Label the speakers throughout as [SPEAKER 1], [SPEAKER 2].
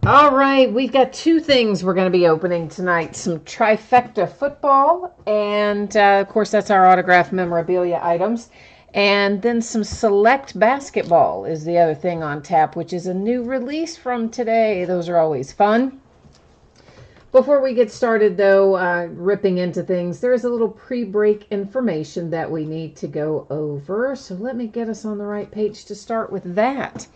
[SPEAKER 1] All right, we've got two things we're going to be opening tonight. Some trifecta football, and of course that's our autograph memorabilia items. And then some select basketball is the other thing on tap, which is a new release from today. Those are always fun. Before we get started, though, ripping into things, there is a little pre-break information that we need to go over. So let me get us on the right page to start with that.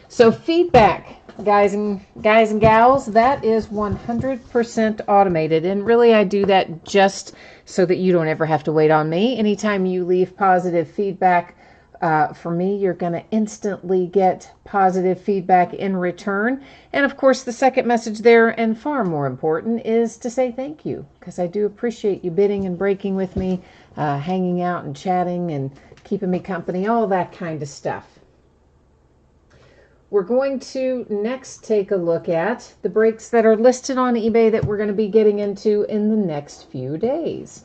[SPEAKER 1] So feedback, guys and gals, that is 100% automated. And really, I do that just so that you don't ever have to wait on me. Anytime you leave positive feedback for me, you're going to instantly get positive feedback in return. And of course, the second message there, and far more important, is to say thank you, because I do appreciate you bidding and breaking with me, hanging out and chatting and keeping me company, all that kind of stuff. We're going to next take a look at the breaks that are listed on eBay that we're going to be getting into in the next few days.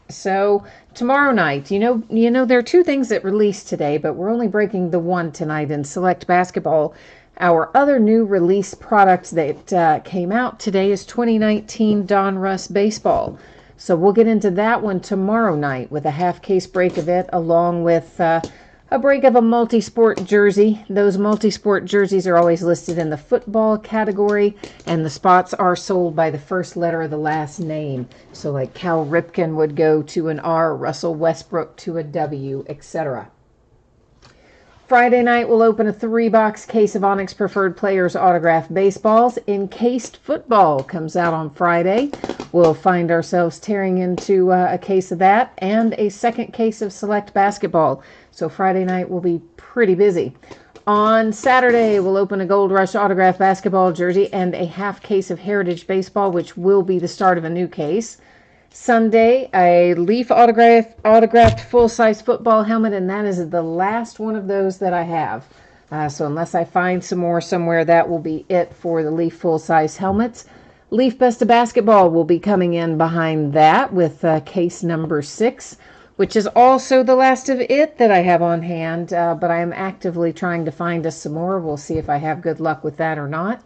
[SPEAKER 1] So tomorrow night, you know, there are two things that released today, but we're only breaking the one tonight in Select Basketball. Our other new release product that came out today is 2019 Donruss Baseball. So we'll get into that one tomorrow night with a half case break of it, along with a break of a multi-sport jersey. Those multi-sport jerseys are always listed in the football category, and the spots are sold by the first letter of the last name. So like Cal Ripken would go to an R, Russell Westbrook to a W, etc. Friday night, we'll open a 3-box case of Onyx Preferred Players Autograph Baseballs. Encased Football comes out on Friday. We'll find ourselves tearing into a case of that and a second case of Select Basketball. So Friday night will be pretty busy. On Saturday, we'll open a Gold Rush Autograph Basketball jersey and a half case of Heritage Baseball, which will be the start of a new case. Sunday, a Leaf autographed full-size football helmet, and that is the last one of those that I have. So unless I find some more somewhere, that will be it for the Leaf full-size helmets. Leaf Best of Basketball will be coming in behind that with case number 6, which is also the last of it that I have on hand, but I am actively trying to find us some more. We'll see if I have good luck with that or not.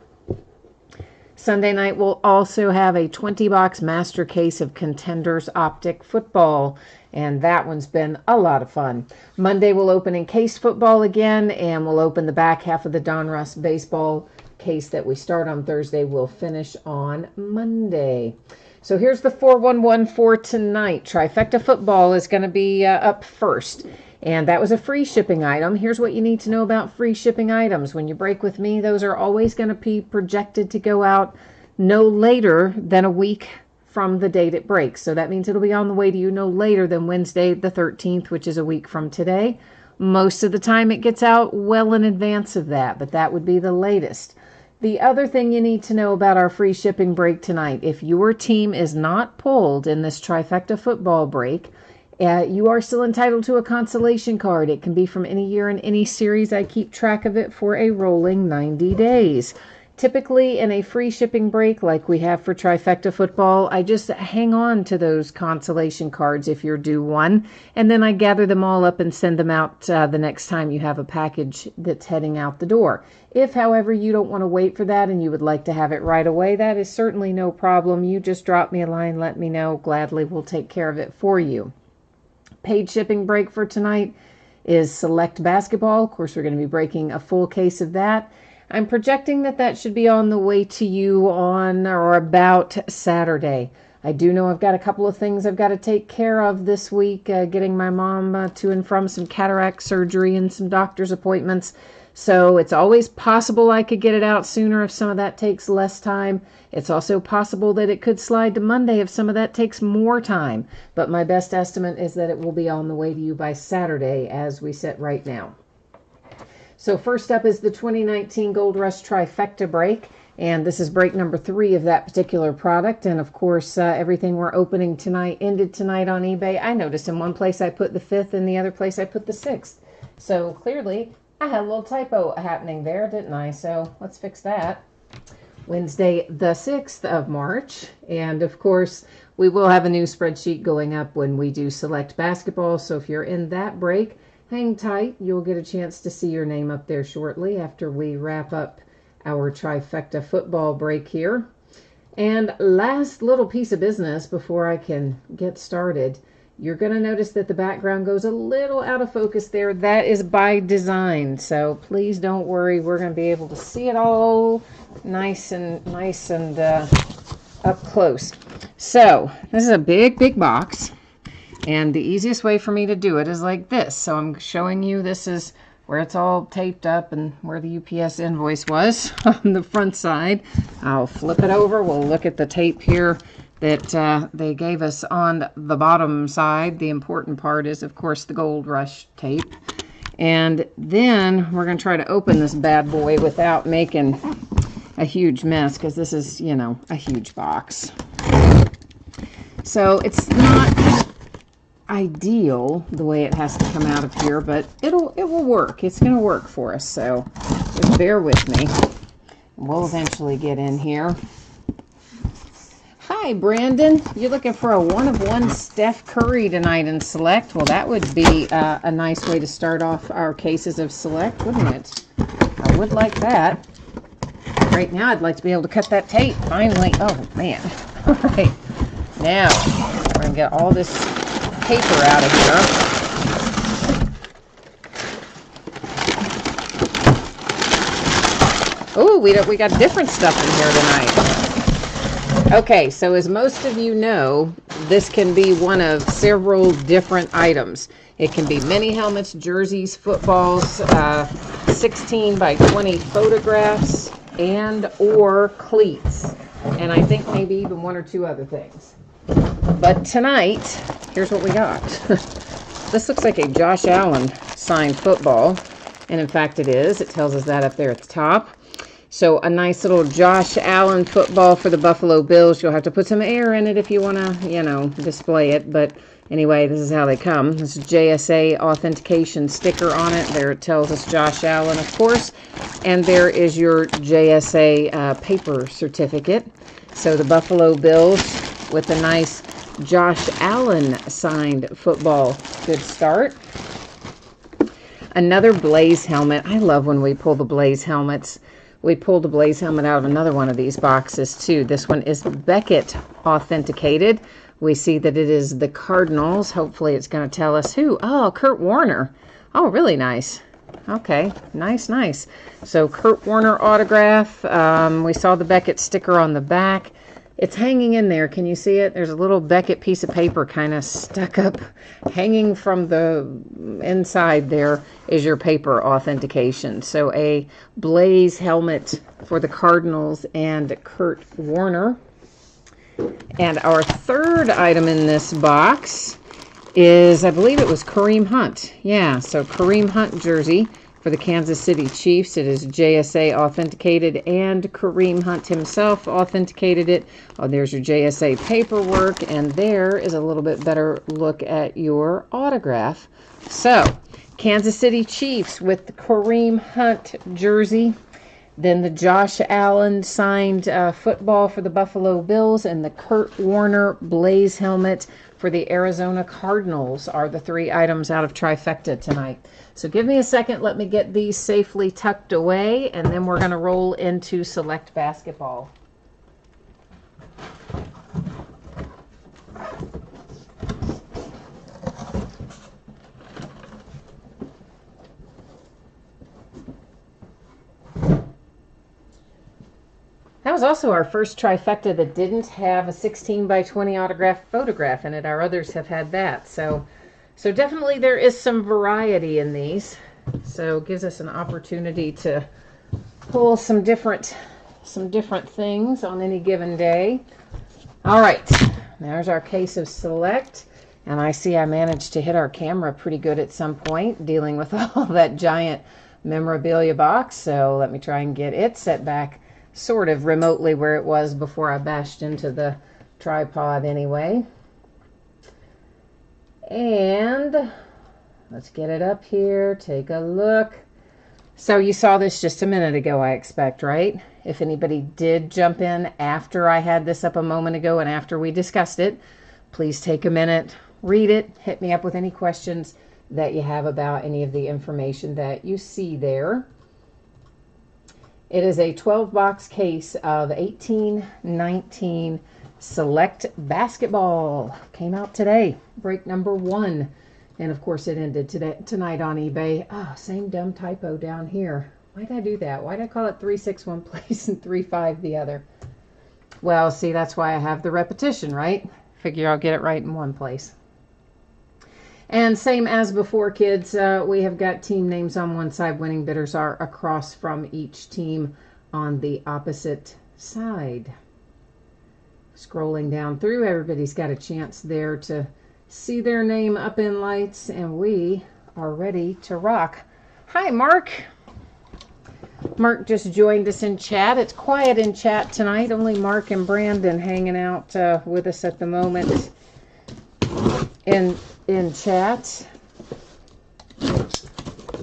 [SPEAKER 1] Sunday night, we'll also have a 20-box master case of Contenders Optic Football, and that one's been a lot of fun. Monday, we'll open Encased Football again, and we'll open the back half of the Donruss Baseball case that we start on Thursday. We'll finish on Monday. So here's the 411 for tonight. Trifecta Football is going to be up first. And that was a free shipping item. Here's what you need to know about free shipping items. When you break with me, those are always going to be projected to go out no later than a week from the date it breaks. So that means it'll be on the way to you no later than Wednesday the 13th, which is a week from today. Most of the time it gets out well in advance of that, but that would be the latest. The other thing you need to know about our free shipping break tonight, if your team is not pulled in this Trifecta Football break, you are still entitled to a consolation card. It can be from any year in any series. I keep track of it for a rolling 90 days. Typically, in a free shipping break like we have for Trifecta Football, I just hang on to those consolation cards if you're due one, and then I gather them all up and send them out the next time you have a package that's heading out the door. If, however, you don't want to wait for that and you would like to have it right away, that is certainly no problem. You just drop me a line, let me know. Gladly, we'll take care of it for you. Paid shipping break for tonight is Select Basketball. Of course, we're going to be breaking a full case of that. I'm projecting that that should be on the way to you on or about Saturday. I do know I've got a couple of things I've got to take care of this week, getting my mom to and from some cataract surgery and some doctor's appointments. So it's always possible I could get it out sooner if some of that takes less time. It's also possible that it could slide to Monday if some of that takes more time. But my best estimate is that it will be on the way to you by Saturday as we sit right now. So first up is the 2019 Gold Rush Trifecta break. And this is break number 3 of that particular product. And of course, everything we're opening tonight ended tonight on eBay. I noticed in one place I put the 5th, and the other place I put the 6th. So clearly, I had a little typo happening there, didn't I? So let's fix that. Wednesday, the 6th of March. And of course, we will have a new spreadsheet going up when we do Select Basketball. So if you're in that break, hang tight. You'll get a chance to see your name up there shortly after we wrap up our trifecta football break here. And last little piece of business before I can get started. You're going to notice that the background goes a little out of focus there. That is by design. So please don't worry. We're going to be able to see it all nice and up close. So this is a big box. And the easiest way for me to do it is like this. So I'm showing you this is where it's all taped up and where the UPS invoice was on the front side. I'll flip it over. We'll look at the tape here that they gave us on the bottom side. The important part is, of course, the Gold Rush tape. And then we're going to try to open this bad boy without making a huge mess, because this is, you know, a huge box. So it's not ideal the way it has to come out of here, but it will work. It's going to work for us, so just bear with me. We'll eventually get in here. Hi, Brandon. You're looking for a one-of-one Steph Curry tonight in Select? Well, that would be a nice way to start off our cases of Select, wouldn't it? I would like that. Right now, I'd like to be able to cut that tape, finally. Oh, man. All right. Now, we're going to get all this paper out of here. Oh, we got different stuff in here tonight. Okay, so as most of you know, this can be one of several different items. It can be mini helmets, jerseys, footballs, 16 by 20 photographs, and or cleats. And I think maybe even one or two other things. But tonight, here's what we got. This looks like a Josh Allen signed football. And in fact it is. It tells us that up there at the top. So a nice little Josh Allen football for the Buffalo Bills. You'll have to put some air in it if you want to, you know, display it. But anyway, this is how they come. This is JSA authentication sticker on it. There it tells us Josh Allen, of course. And there is your JSA paper certificate. So the Buffalo Bills with a nice Josh Allen signed football. Good start. Another Blaze helmet. I love when we pull the Blaze helmets. We pulled a Blaze helmet out of another one of these boxes too. This one is Beckett authenticated. We see that it is the Cardinals. Hopefully it's going to tell us who. Oh, Kurt Warner. Oh, really nice. Okay, nice. So Kurt Warner autograph. We saw the Beckett sticker on the back. It's hanging in there. Can you see it? There's a little Beckett piece of paper kind of stuck up, hanging from the inside. There is your paper authentication. So a Blaze helmet for the Cardinals and Kurt Warner. And our third item in this box is, I believe it was Kareem Hunt. Yeah, so Kareem Hunt jersey for the Kansas City Chiefs. It is JSA authenticated, and Kareem Hunt himself authenticated it. Oh, there's your JSA paperwork, and there is a little bit better look at your autograph. So, Kansas City Chiefs with the Kareem Hunt jersey. Then the Josh Allen signed football for the Buffalo Bills, and the Kurt Warner Blaze helmet for the Arizona Cardinals are the three items out of Trifecta tonight. So give me a second, let me get these safely tucked away, and then we're going to roll into Select Basketball. That was also our first Trifecta that didn't have a 16 by 20 autographed photograph in it. Our others have had that. So definitely there is some variety in these. So it gives us an opportunity to pull some different things on any given day. All right, there's our case of Select. And I see I managed to hit our camera pretty good at some point, dealing with all that giant memorabilia box. So let me try and get it set back sort of remotely where it was before I bashed into the tripod anyway. And let's get it up here, take a look. So you saw this just a minute ago, I expect, right? If anybody did jump in after I had this up a moment ago and after we discussed it, please take a minute, read it, hit me up with any questions that you have about any of the information that you see there. It is a 12-box case of 1819 Select Basketball. Came out today, break number 1. And of course it ended tonight on eBay. Oh, same dumb typo down here. Why did I do that? Why did I call it 36 one place and 35 the other? Well, see, that's why I have the repetition, right? Figure I'll get it right in one place. And same as before, kids, we have got team names on one side. Winning bidders are across from each team on the opposite side. Scrolling down through, everybody's got a chance there to see their name up in lights, and we are ready to rock. Hi, Mark. Mark just joined us in chat. It's quiet in chat tonight. Only Mark and Brandon hanging out with us at the moment in chat.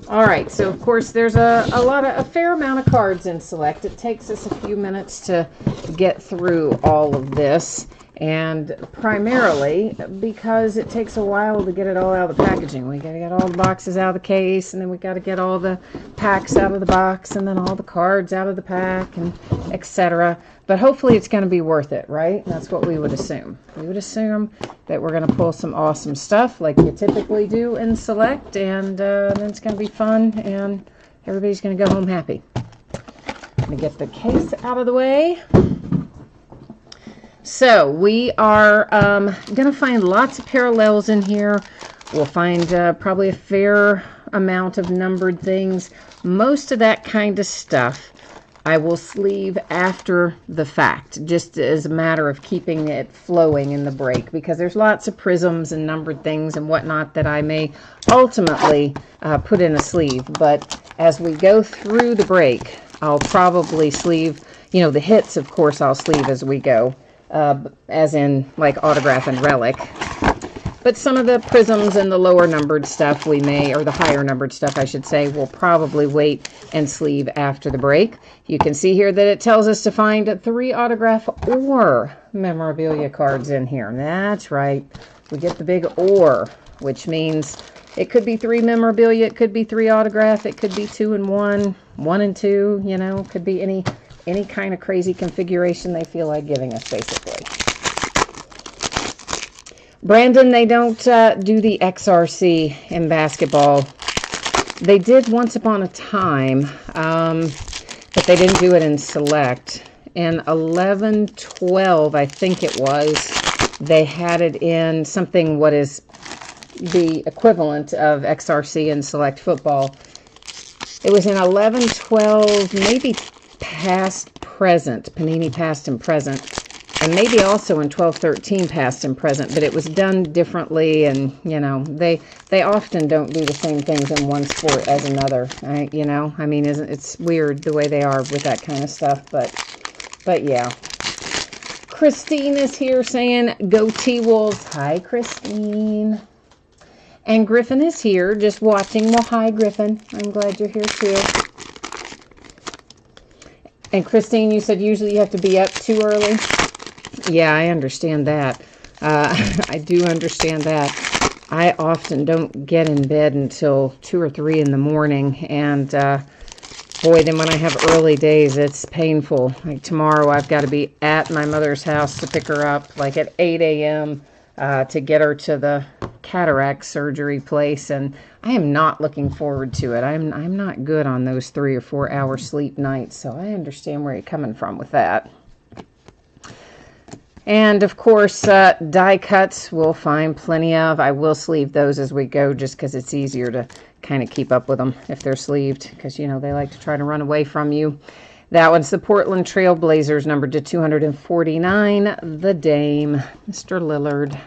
[SPEAKER 1] All right, so of course there's a fair amount of cards in Select. It takes us a few minutes to get through all of this, and primarily because it takes a while to get it all out of the packaging. We got to get all the boxes out of the case, and then we got to get all the packs out of the box, and then all the cards out of the pack, and etc. But hopefully it's going to be worth it, right? That's what we would assume. We would assume that we're going to pull some awesome stuff like you typically do in Select, and then it's going to be fun, and everybody's going to go home happy. Let me get the case out of the way. So we are going to find lots of parallels in here. We'll find probably a fair amount of numbered things. Most of that kind of stuff I will sleeve after the fact, just as a matter of keeping it flowing in the break, because there's lots of prisms and numbered things and whatnot that I may ultimately put in a sleeve. But as we go through the break, I'll probably sleeve, you know, the hits, of course, I'll sleeve as we go, as in like autograph and relic. But some of the prisms and the lower numbered stuff we may, or the higher numbered stuff I should say, we'll probably wait and sleeve after the break. You can see here that it tells us to find 3 autograph or memorabilia cards in here. That's right. We get the big or, which means it could be 3 memorabilia, it could be 3 autograph, it could be 2 and 1, 1 and 2, you know, could be any kind of crazy configuration they feel like giving us, basically. Brandon, they don't do the XRC in basketball. They did once upon a time, but they didn't do it in Select. In 11-12, I think it was, they had it in something what is the equivalent of XRC in Select football. It was in 11-12, maybe past present, Panini past and present. And maybe also in 12-13 past and present, but it was done differently, and, you know, they often don't do the same things in one sport as another, right? You know, I mean, it's weird the way they are with that kind of stuff, but yeah. Christine is here saying, go T-Wolves. Hi, Christine. And Griffin is here just watching. Well, hi, Griffin. I'm glad you're here, too. And Christine, you said usually you have to be up too early. Yeah, I understand that. I do understand that. I often don't get in bed until 2 or 3 in the morning, and boy, then when I have early days, it's painful. Like tomorrow, I've got to be at my mother's house to pick her up, like at 8 a.m. To get her to the cataract surgery place, and I am not looking forward to it. I'm not good on those 3 or 4 hour sleep nights, so I understand where you're coming from with that. And, of course, die cuts we'll find plenty of. I will sleeve those as we go just because it's easier to kind of keep up with them if they're sleeved, because, you know, they like to try to run away from you. That one's the Portland Trail Blazers, numbered to 249, the Dame, Mr. Lillard.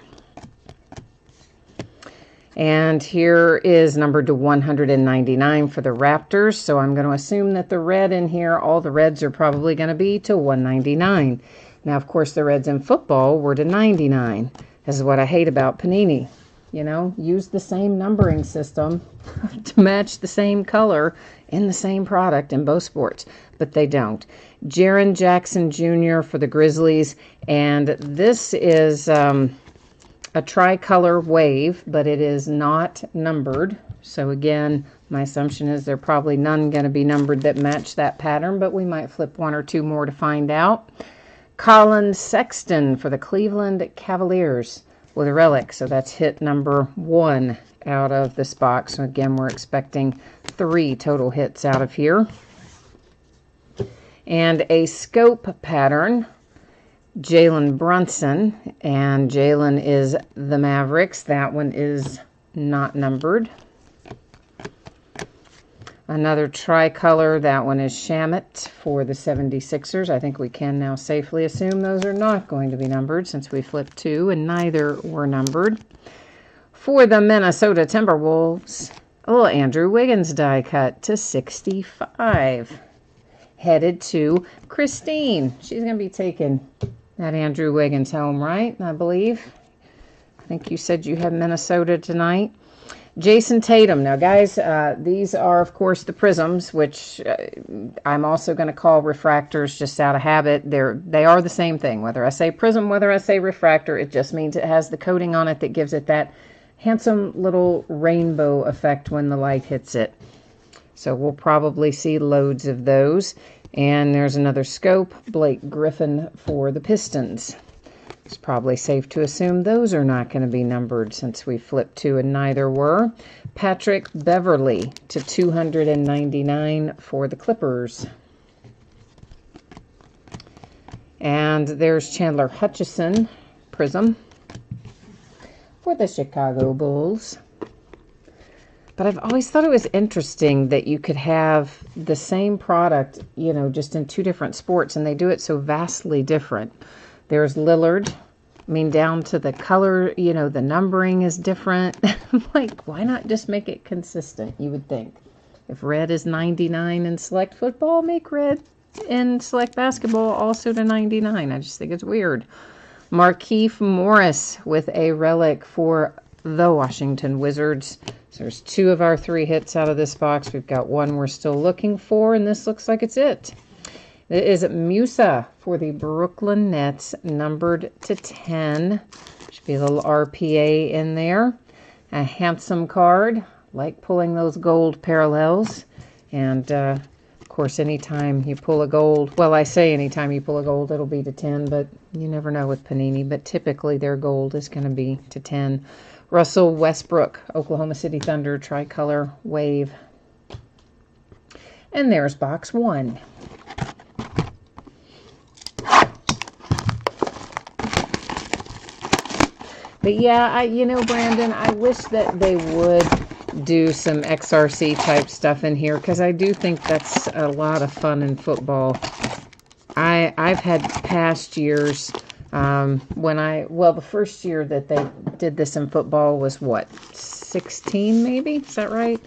[SPEAKER 1] And here is numbered to 199 for the Raptors, so I'm going to assume that the red in here, all the reds are probably going to be to 199. Now, of course, the reds in football were to 99. This is what I hate about Panini. You know, use the same numbering system to match the same color in the same product in both sports, but they don't. Jaren Jackson Jr. for the Grizzlies, and this is a tricolor wave, but it is not numbered. So again, my assumption is there are probably none going to be numbered that match that pattern, but we might flip one or two more to find out. Colin Sexton for the Cleveland Cavaliers with a relic. So that's hit number 1 out of this box. So again, we're expecting 3 total hits out of here. And a scope pattern, Jalen Brunson, and Jalen is the Mavericks. That one is not numbered. Another tricolor, that one is Shamet for the 76ers. I think we can now safely assume those are not going to be numbered since we flipped 2 and neither were numbered. For the Minnesota Timberwolves, a little Andrew Wiggins die cut to 65. Headed to Christine. She's going to be taking that Andrew Wiggins home, right? I believe. I think you said you have Minnesota tonight. Jason Tatum. Now, guys, these are, of course, the prisms, which I'm also going to call refractors just out of habit. They are the same thing. Whether I say prism, whether I say refractor, it just means it has the coating on it that gives it that handsome little rainbow effect when the light hits it. So we'll probably see loads of those. And there's another scope, Blake Griffin for the Pistons. It's probably safe to assume those are not going to be numbered since we flipped 2 and neither were. Patrick Beverly to 299 for the Clippers. And there's Chandler Hutchison, prism, for the Chicago Bulls. But I've always thought it was interesting that you could have the same product, you know, just in 2 different sports, and they do it so vastly different. There's Lillard. I mean, down to the color, you know, the numbering is different. I'm like, why not just make it consistent, you would think. If red is 99 in select football, make red in select basketball also to 99. I just think it's weird. Markieff Morris with a relic for the Washington Wizards. So there's 2 of our 3 hits out of this box. We've got 1 we're still looking for, and this looks like it's it. It is Musa for the Brooklyn Nets, numbered to 10. Should be a little RPA in there. A handsome card. Like pulling those gold parallels. And, of course, anytime you pull a gold, well, I say anytime you pull a gold, it'll be to 10, but you never know with Panini. But typically their gold is going to be to 10. Russell Westbrook, Oklahoma City Thunder, tricolor wave. And there's box 1. But yeah, you know, Brandon, I wish that they would do some XRC type stuff in here because I do think that's a lot of fun in football. I've had past years well, the first year that they did this in football was what, 16 maybe? Is that right?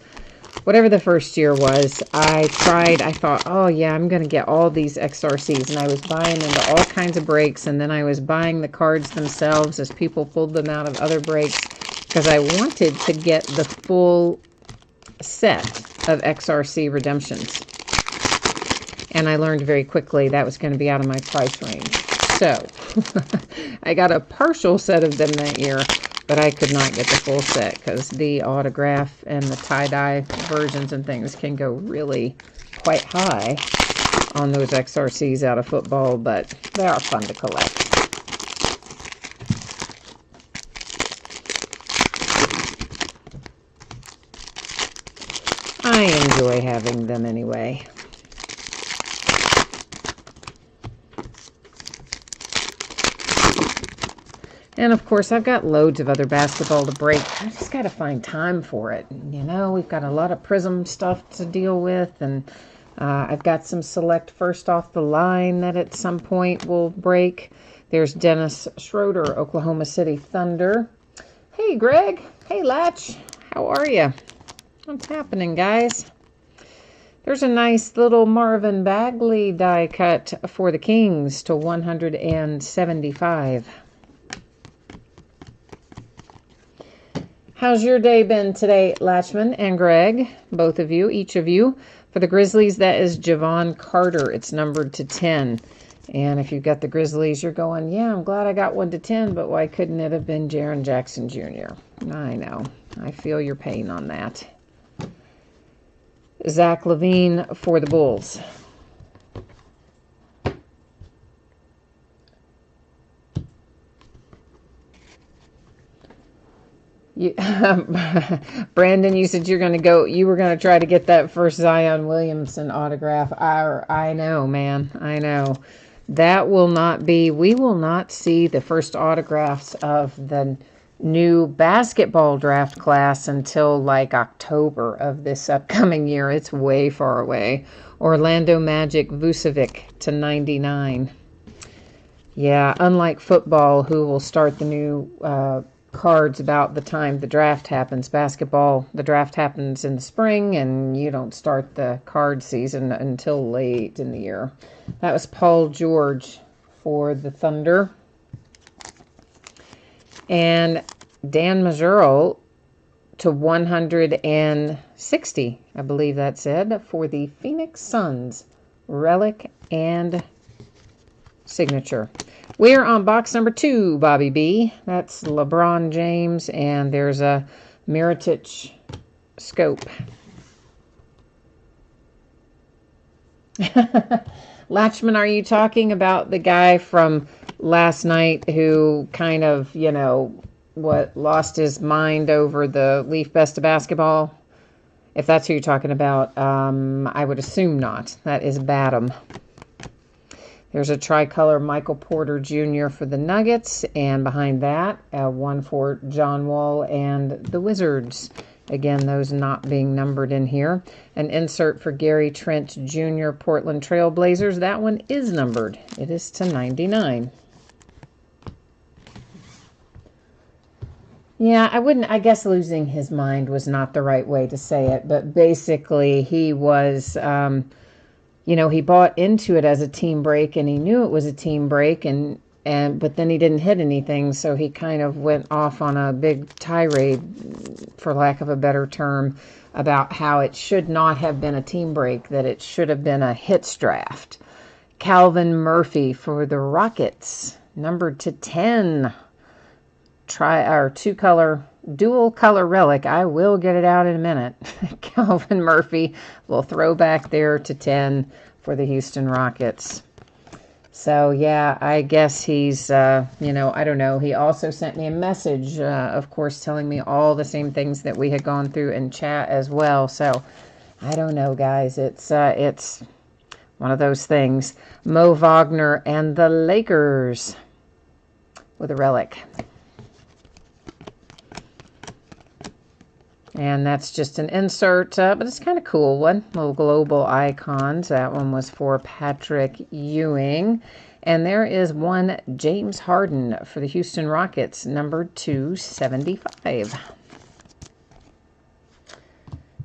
[SPEAKER 1] Whatever the first year was, I thought, oh yeah, I'm going to get all these XRCs. And I was buying into all kinds of breaks. And then I was buying the cards themselves as people pulled them out of other breaks. Because I wanted to get the full set of XRC redemptions. And I learned very quickly that was going to be out of my price range. So, I got a partial set of them that year. But I could not get the full set because the autograph and the tie-dye versions and things can go really quite high on those XRCs out of football, but they are fun to collect. I enjoy having them anyway. And, of course, I've got loads of other basketball to break. I just got to find time for it. You know, we've got a lot of prism stuff to deal with. And I've got some select first off the line that at some point will break. There's Dennis Schroeder, Oklahoma City Thunder. Hey, Greg. Hey, Latch. How are you? What's happening, guys? There's a nice little Marvin Bagley die cut for the Kings to 175. How's your day been today, Latchman and Greg? Both of you, each of you. For the Grizzlies, that is Javon Carter. It's numbered to 10. And if you've got the Grizzlies, you're going, yeah, I'm glad I got 1 to 10, but why couldn't it have been Jaren Jackson Jr.? I know. I feel your pain on that. Zach LaVine for the Bulls. Brandon, you said you were going to try to get that first Zion Williamson autograph. I know, man. I know. That will not be, we will not see the first autographs of the new basketball draft class until like October of this upcoming year. It's way far away. Orlando Magic Vucevic to 99. Yeah, unlike football, who will start the new cards about the time the draft happens. Basketball, the draft happens in the spring, and you don't start the card season until late in the year. That was Paul George for the Thunder. And Dan Majerle to 160, I believe that said, for the Phoenix Suns. Relic and signature. We are on box number 2, Bobby B. That's LeBron James, and there's a Mirotic scope. Latchman, are you talking about the guy from last night who kind of, lost his mind over the Leaf Best of Basketball? If that's who you're talking about, I would assume not. That is Batum. There's a tricolor Michael Porter Jr. for the Nuggets, and behind that, one for John Wall and the Wizards. Again, those not being numbered in here. An insert for Gary Trent Jr. Portland Trail Blazers. That one is numbered. It is to 99. Yeah, I guess losing his mind was not the right way to say it, but basically he was... he bought into it as a team break, and he knew it was a team break, but then he didn't hit anything, so he kind of went off on a big tirade, for lack of a better term, about how it should not have been a team break, that it should have been a hits draft. Calvin Murphy for the Rockets, numbered to 10. Dual color relic. I will get it out in a minute. Calvin Murphy will throw back there to 10 for the Houston Rockets. So, yeah, I guess he's, I don't know. He also sent me a message, of course, telling me all the same things that we had gone through in chat as well. So, I don't know, guys. It's one of those things. Mo Wagner and the Lakers with a relic. And that's just an insert, but it's kind of cool one. Little global icons. That one was for Patrick Ewing. And there is one James Harden for the Houston Rockets, numbered 275.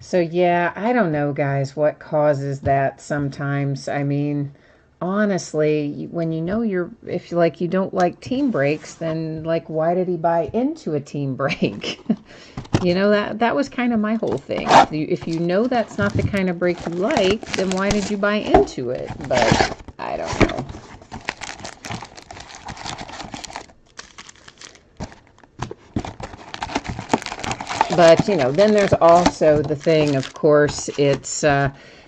[SPEAKER 1] So, yeah, I don't know, guys, what causes that sometimes. I mean, honestly, when you know if you don't like team breaks, then why did he buy into a team break? That was kind of my whole thing. If you know that's not the kind of break you like, then why did you buy into it? But I don't know. But, then there's also the thing, of course, it's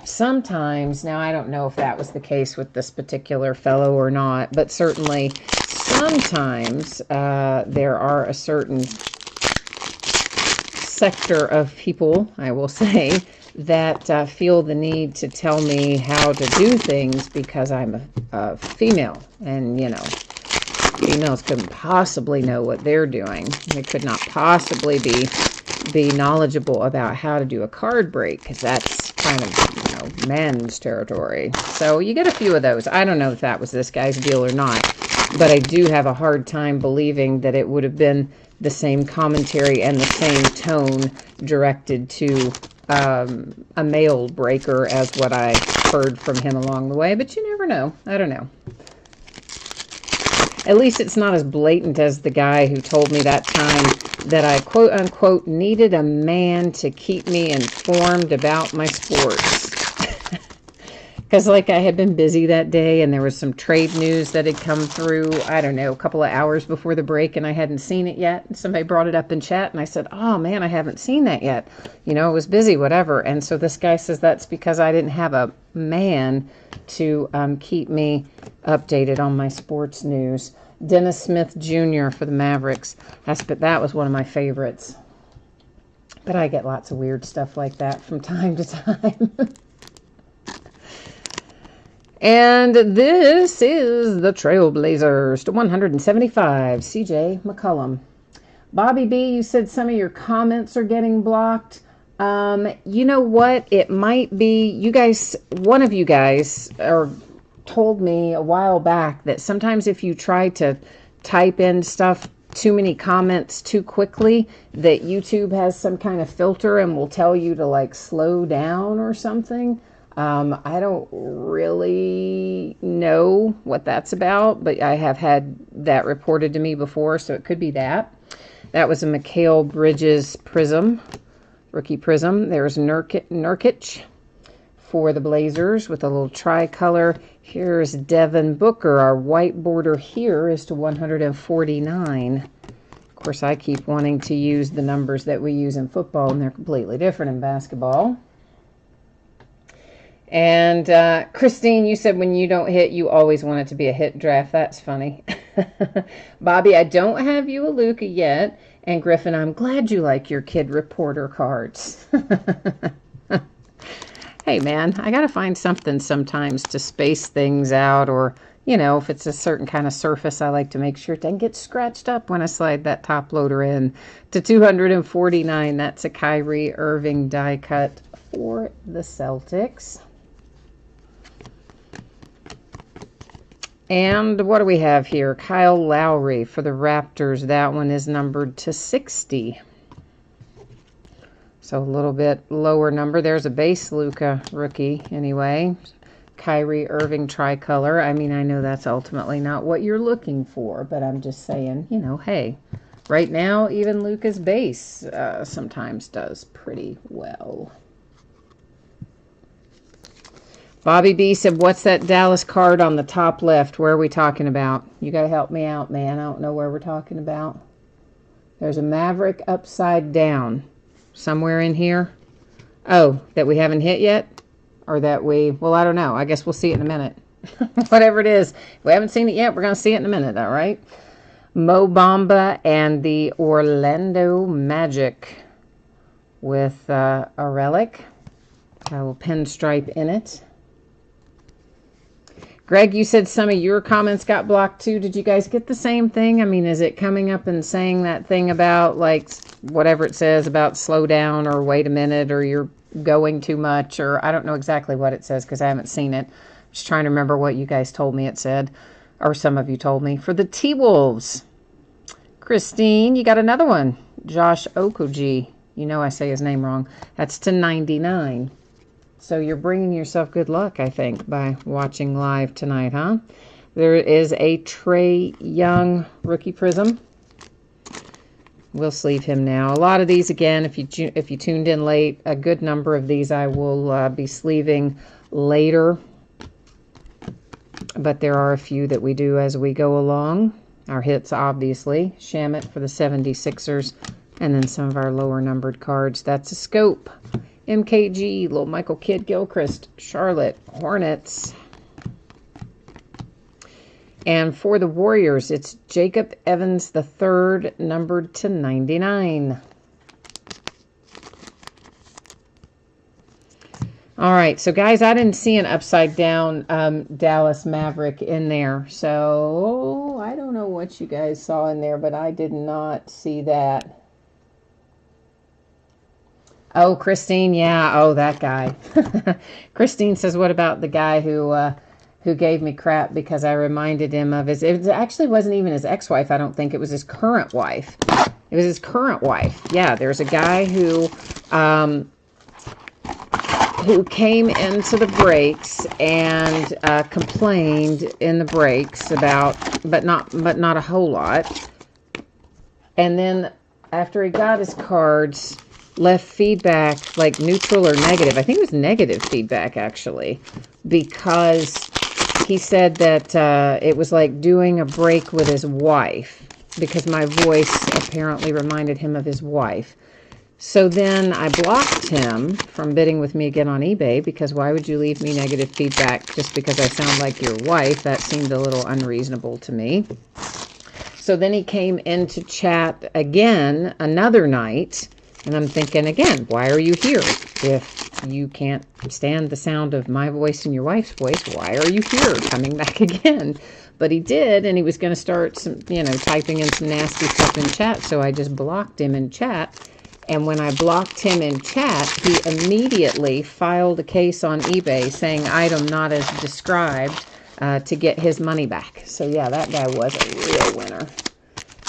[SPEAKER 1] sometimes, now I don't know if that was the case with this particular fellow or not, but certainly sometimes there are a certain sector of people, I will say, that feel the need to tell me how to do things because I'm a female. And, females couldn't possibly know what they're doing. They could not possibly be knowledgeable about how to do a card break because that's kind of, men's territory. So you get a few of those. I don't know if that was this guy's deal or not, but I do have a hard time believing that it would have been the same commentary and the same tone directed to a male breaker as what I heard from him along the way. But you never know. I don't know. At least it's not as blatant as the guy who told me that time that I, quote unquote, needed a man to keep me informed about my sports. Because like I had been busy that day and there was some trade news that had come through, I don't know, a couple of hours before the break and I hadn't seen it yet. And somebody brought it up in chat and I said, oh man, I haven't seen that yet. You know, I was busy, whatever. And so this guy says that's because I didn't have a man to keep me updated on my sports news. Dennis Smith Jr. for the Mavericks. That was one of my favorites. But I get lots of weird stuff like that from time to time. And this is the Trailblazers to 175, CJ McCollum. Bobby B, you said some of your comments are getting blocked. You know what? It might be you guys, one of you guys told me a while back that sometimes if you try to type in stuff, too many comments too quickly, that YouTube has some kind of filter and will tell you to like slow down or something. I don't really know what that's about, but I have had that reported to me before, so it could be that. That was a Mikal Bridges prism, rookie prism. There's Nurkic for the Blazers with a little tricolor. Here's Devin Booker. Our white border here is to 149. Of course, I keep wanting to use the numbers that we use in football, and they're completely different in basketball. And Christine, you said when you don't hit, you always want it to be a hit draft. That's funny. Bobby, I don't have you a Luka yet. And Griffin, I'm glad you like your kid reporter cards. Hey, man, I got to find something sometimes to space things out. Or, you know, if it's a certain kind of surface, I like to make sure it doesn't get scratched up when I slide that top loader in. To 249, that's a Kyrie Irving die cut for the Celtics. And what do we have here? Kyle Lowry for the Raptors. That one is numbered to 60. So a little bit lower number. There's a base Luka rookie anyway. Kyrie Irving tricolor. I mean, I know that's ultimately not what you're looking for, but I'm just saying, you know, hey, right now even Luka's base sometimes does pretty well. Bobby B said, what's that Dallas card on the top left? Where are we talking about? You got to help me out, man. I don't know where we're talking about. There's a Maverick upside down somewhere in here. Oh, that we haven't hit yet? Or that well, I don't know. I guess we'll see it in a minute. Whatever it is. If we haven't seen it yet, we're going to see it in a minute, all right? Mo Bamba and the Orlando Magic with a relic. A little pinstripe in it. Greg, you said some of your comments got blocked too. Did you guys get the same thing? I mean, is it coming up and saying that thing about, like, whatever it says about slow down or wait a minute or you're going too much, or I don't know exactly what it says because I haven't seen it. Just trying to remember what you guys told me it said, or some of you told me. For the T-Wolves, Christine, you got another one. Josh Okogie. You know I say his name wrong. That's to 99. So you're bringing yourself good luck, I think, by watching live tonight, huh? There is a Trae Young rookie prism. We'll sleeve him now. A lot of these, again, if you tuned in late, a good number of these I will be sleeving later. But there are a few that we do as we go along. Our hits, obviously. Shamet for the 76ers. And then some of our lower numbered cards. That's a scope. MKG, little Michael Kidd-Gilchrist, Charlotte Hornets. And for the Warriors, it's Jacob Evans III, numbered to 99. All right, so guys, I didn't see an upside down Dallas Maverick in there. So I don't know what you guys saw in there, but I did not see that. Oh, Christine, yeah. Oh, that guy. Christine says, what about the guy who gave me crap because I reminded him of his... It actually wasn't even his ex-wife, I don't think. It was his current wife. It was his current wife. Yeah, there's a guy who came into the breaks and complained in the breaks about, but not a whole lot. And then after he got his cards, left feedback like neutral or negative. I think it was negative feedback, actually, because he said that it was like doing a break with his wife, because my voice apparently reminded him of his wife. So then I blocked him from bidding with me again on eBay, because why would you leave me negative feedback just because I sound like your wife? That seemed a little unreasonable to me. So then he came into chat again another night, and I'm thinking again, why are you here? If you can't stand the sound of my voice and your wife's voice, why are you here coming back again? But he did, and he was going to start some, typing in some nasty stuff in chat, so I just blocked him in chat. And when I blocked him in chat, he immediately filed a case on eBay saying item not as described to get his money back. So yeah, that guy was a real winner.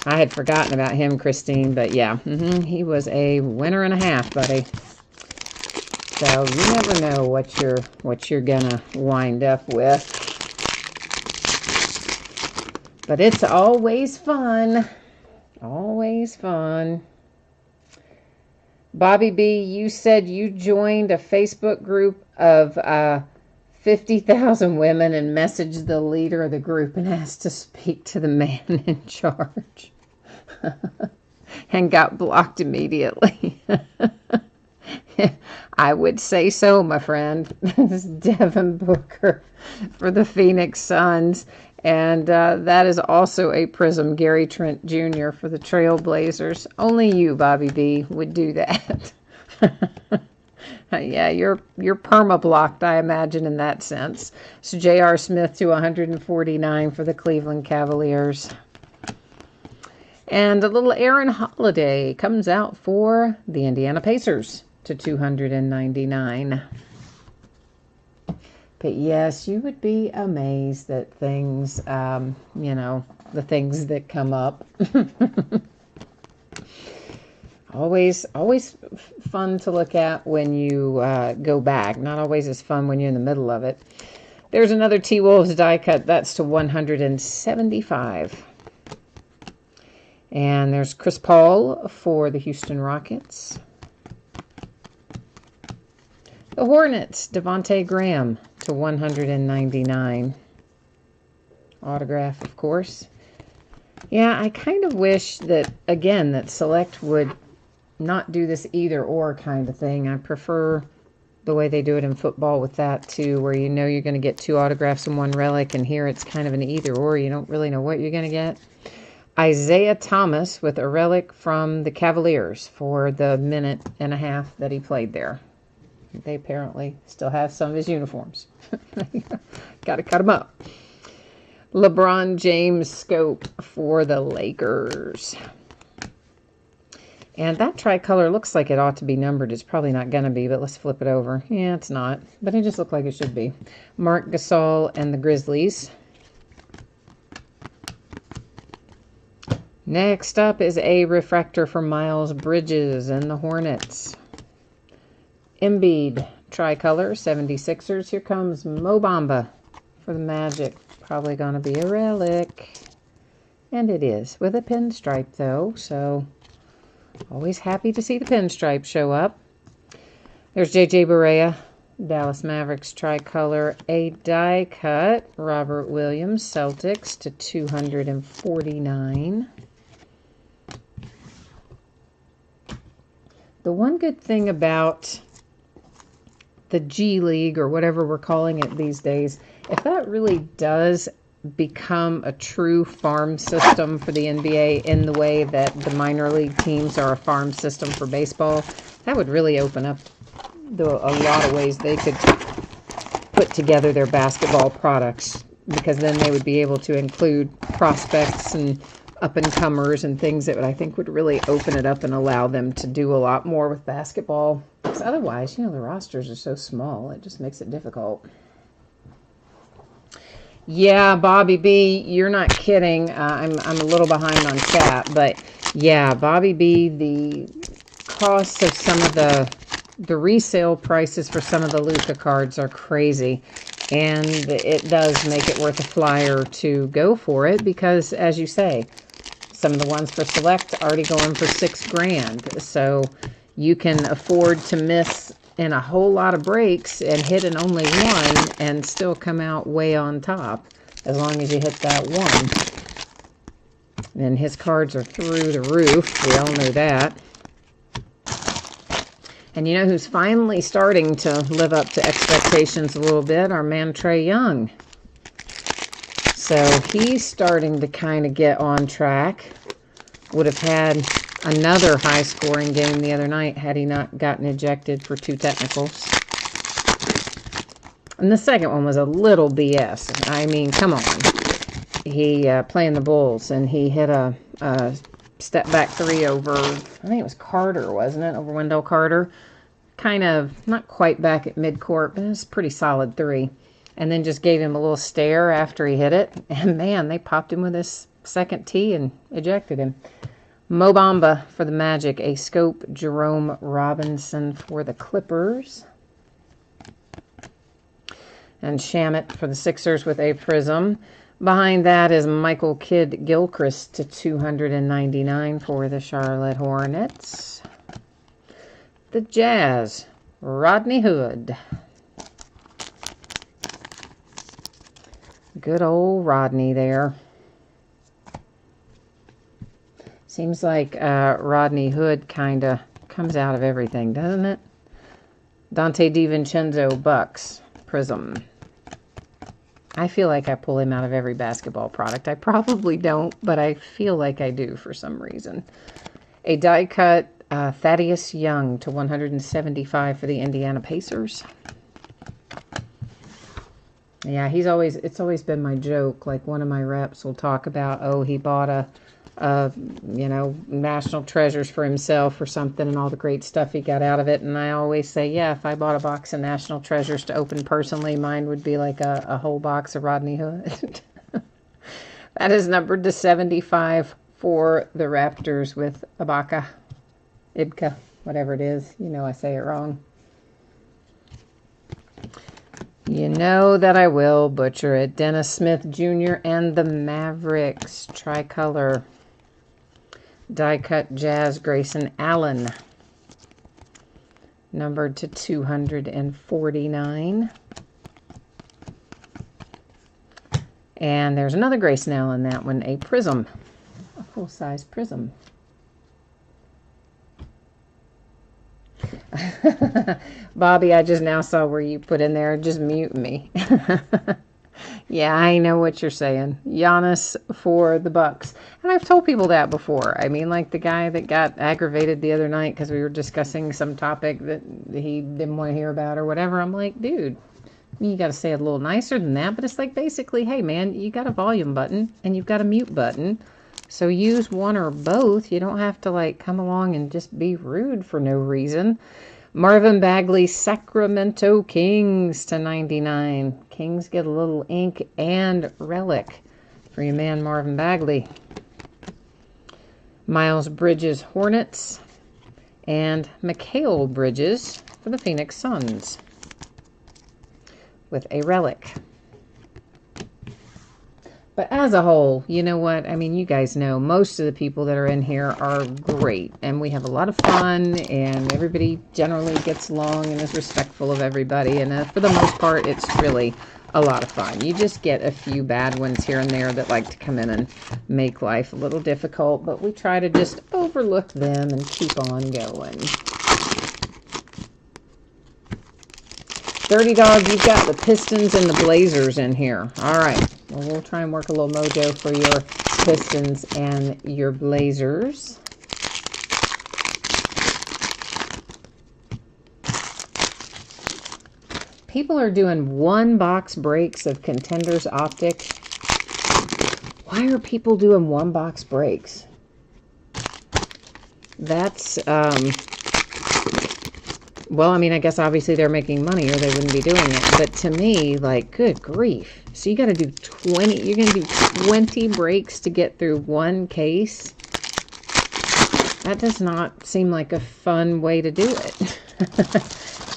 [SPEAKER 1] I had forgotten about him, Christine, but yeah, he was a winner and a half, buddy. So you never know what you're gonna wind up with. But it's always fun. Always fun. Bobby B, you said you joined a Facebook group of 50,000 women and messaged the leader of the group and asked to speak to the man in charge. And got blocked immediately. I would say so, my friend. This is Devin Booker for the Phoenix Suns. And that is also a Prism, Gary Trent Jr. for the Trailblazers. Only you, Bobby B, would do that. Yeah, you're perma-blocked, I imagine, in that sense. So J.R. Smith to 149 for the Cleveland Cavaliers. And a little Aaron Holiday comes out for the Indiana Pacers to 299. But yes, you would be amazed at things, the things that come up. Always fun to look at when you go back. Not always as fun when you're in the middle of it. There's another T-Wolves die cut. That's to 175. And there's Chris Paul for the Houston Rockets. The Hornets, Devontae Graham to 199. Autograph, of course. Yeah, I kind of wish that, again, that Select would not do this either or kind of thing. I prefer the way they do it in football with that too, where you're going to get 2 autographs and 1 relic, and here it's kind of an either or. You don't really know what you're going to get. Isaiah Thomas with a relic from the Cavaliers for the minute and a half that he played there. They apparently still have some of his uniforms. Got to cut them up. LeBron James scope for the Lakers. And that tricolor looks like it ought to be numbered. It's probably not going to be, but let's flip it over. Yeah, it's not, but it just looked like it should be. Marc Gasol and the Grizzlies. Next up is a refractor for Miles Bridges and the Hornets. Embiid, tricolor, 76ers. Here comes Mo Bamba for the Magic. Probably going to be a relic. And it is, with a pinstripe though, so always happy to see the pinstripe show up. There's J.J. Barea, Dallas Mavericks, tricolor, a die cut. Robert Williams, Celtics to 249. The one good thing about the G League, or whatever we're calling it these days, if that really does become a true farm system for the NBA in the way that the minor league teams are a farm system for baseball, that would really open up a lot of ways they could put together their basketball products, because then they would be able to include prospects and up-and-comers and things that I think would really open it up and allow them to do a lot more with basketball. Because otherwise, the rosters are so small, it just makes it difficult. Yeah, Bobby B, you're not kidding. I'm a little behind on chat, but yeah, Bobby B, the cost of some of the resale prices for some of the Luka cards are crazy. And it does make it worth a flyer to go for it, because, as you say, some of the ones for Select already going for $6,000. So you can afford to miss in a whole lot of breaks and hit an only one and still come out way on top, as long as you hit that one. And his cards are through the roof. We all know that. And you know who's finally starting to live up to expectations a little bit? Our man Trae Young. So he's starting to kind of get on track. Would have had another high-scoring game the other night had he not gotten ejected for 2 technicals. And the second one was a little BS. I mean, come on. He playing the Bulls, and he hit a step back 3 over, I think it was Carter, wasn't it? Over Wendell Carter. Kind of not quite back at midcourt, but it was a pretty solid 3. And then just gave him a little stare after he hit it. And man, they popped him with his second tee and ejected him. Mo Bamba for the Magic. A scope. Jerome Robinson for the Clippers. And Shamet for the Sixers with a prism. Behind that is Michael Kidd-Gilchrist to 299 for the Charlotte Hornets. The Jazz. Rodney Hood. Good old Rodney there. Seems like Rodney Hood kind of comes out of everything, doesn't it? Dante DiVincenzo, Bucks, Prism. I feel like I pull him out of every basketball product. I probably don't, but I feel like I do for some reason. A die cut Thaddeus Young to 175 for the Indiana Pacers. Yeah, it's always been my joke. Like one of my reps will talk about, oh, he bought a National Treasures for himself or something and all the great stuff he got out of it. And I always say, yeah, if I bought a box of National Treasures to open personally, mine would be like a whole box of Rodney Hood. That is numbered to 75 for the Raptors with Ibaka, whatever it is. You know I say it wrong. You know that I will butcher it. Dennis Smith Jr. and the Mavericks. Tricolor. Die cut Jazz Grayson Allen. Numbered to 249. And there's another Grayson Allen, that one. A prism. A full-size prism. Bobby, I just now saw where you put in there, just mute me. Yeah, I know what you're saying. Giannis for the Bucks. And I've told people that before. I mean, like the guy that got aggravated the other night because we were discussing some topic that he didn't want to hear about or whatever. I'm like, dude, you got to say it a little nicer than that. But it's like basically, hey, man, you got a volume button and you've got a mute button. So use one or both. You don't have to like come along and just be rude for no reason. Marvin Bagley, Sacramento Kings to 99. Kings get a little ink and relic for your man Marvin Bagley. Miles Bridges, Hornets. And Mikal Bridges for the Phoenix Suns with a relic. But as a whole, you know what? I mean, you guys know most of the people that are in here are great. And we have a lot of fun. And everybody generally gets along and is respectful of everybody. And for the most part, it's really a lot of fun. You just get a few bad ones here and there that like to come in and make life a little difficult. But we try to just overlook them and keep on going. Dirty Dog, you've got the Pistons and the Blazers in here. All right. Well, we'll try and work a little mojo for your Pistons and your Blazers. People are doing one box breaks of Contenders Optic. Why are people doing one box breaks? That's, well, I mean, I guess obviously they're making money or they wouldn't be doing it. But to me, like, good grief. So you got to do 20, you're going to do 20 breaks to get through one case? That does not seem like a fun way to do it.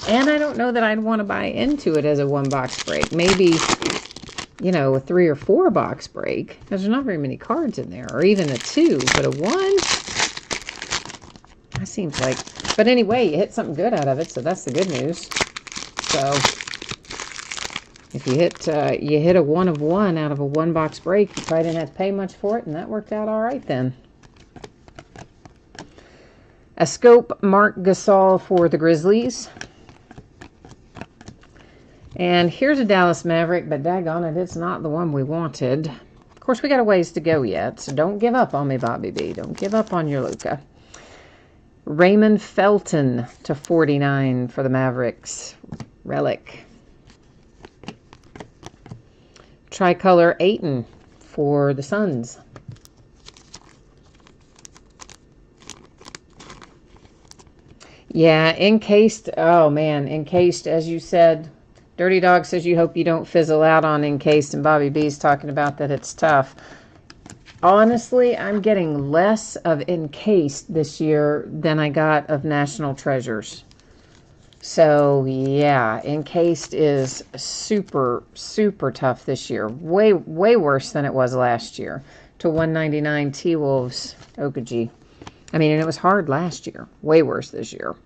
[SPEAKER 1] And I don't know that I'd want to buy into it as a one box break. Maybe, you know, a 3 or 4 box break. Because there's not very many cards in there. Or even a 2. But a 1? seems like. But anyway, you hit something good out of it, so that's the good news. So if you hit a 1 of 1 out of a 1-box break, you probably didn't have to pay much for it, and that worked out all right then. A scope, Mark Gasol for the Grizzlies. And here's a Dallas Maverick, but daggone it, it's not the one we wanted. Of course, we got a ways to go yet, so don't give up on me, Bobby B. Don't give up on your Luka. Raymond Felton to 49 for the Mavericks. Relic. Tricolor Ayton for the Suns. Yeah, encased. Oh, man, encased, as you said. Dirty Dog says you hope you don't fizzle out on encased, and Bobby B's talking about that it's tough. Honestly, I'm getting less of encased this year than I got of National Treasures. So, yeah, encased is super, super tough this year. Way, way worse than it was last year. To 199 T-Wolves Okajie. I mean, and it was hard last year. Way worse this year.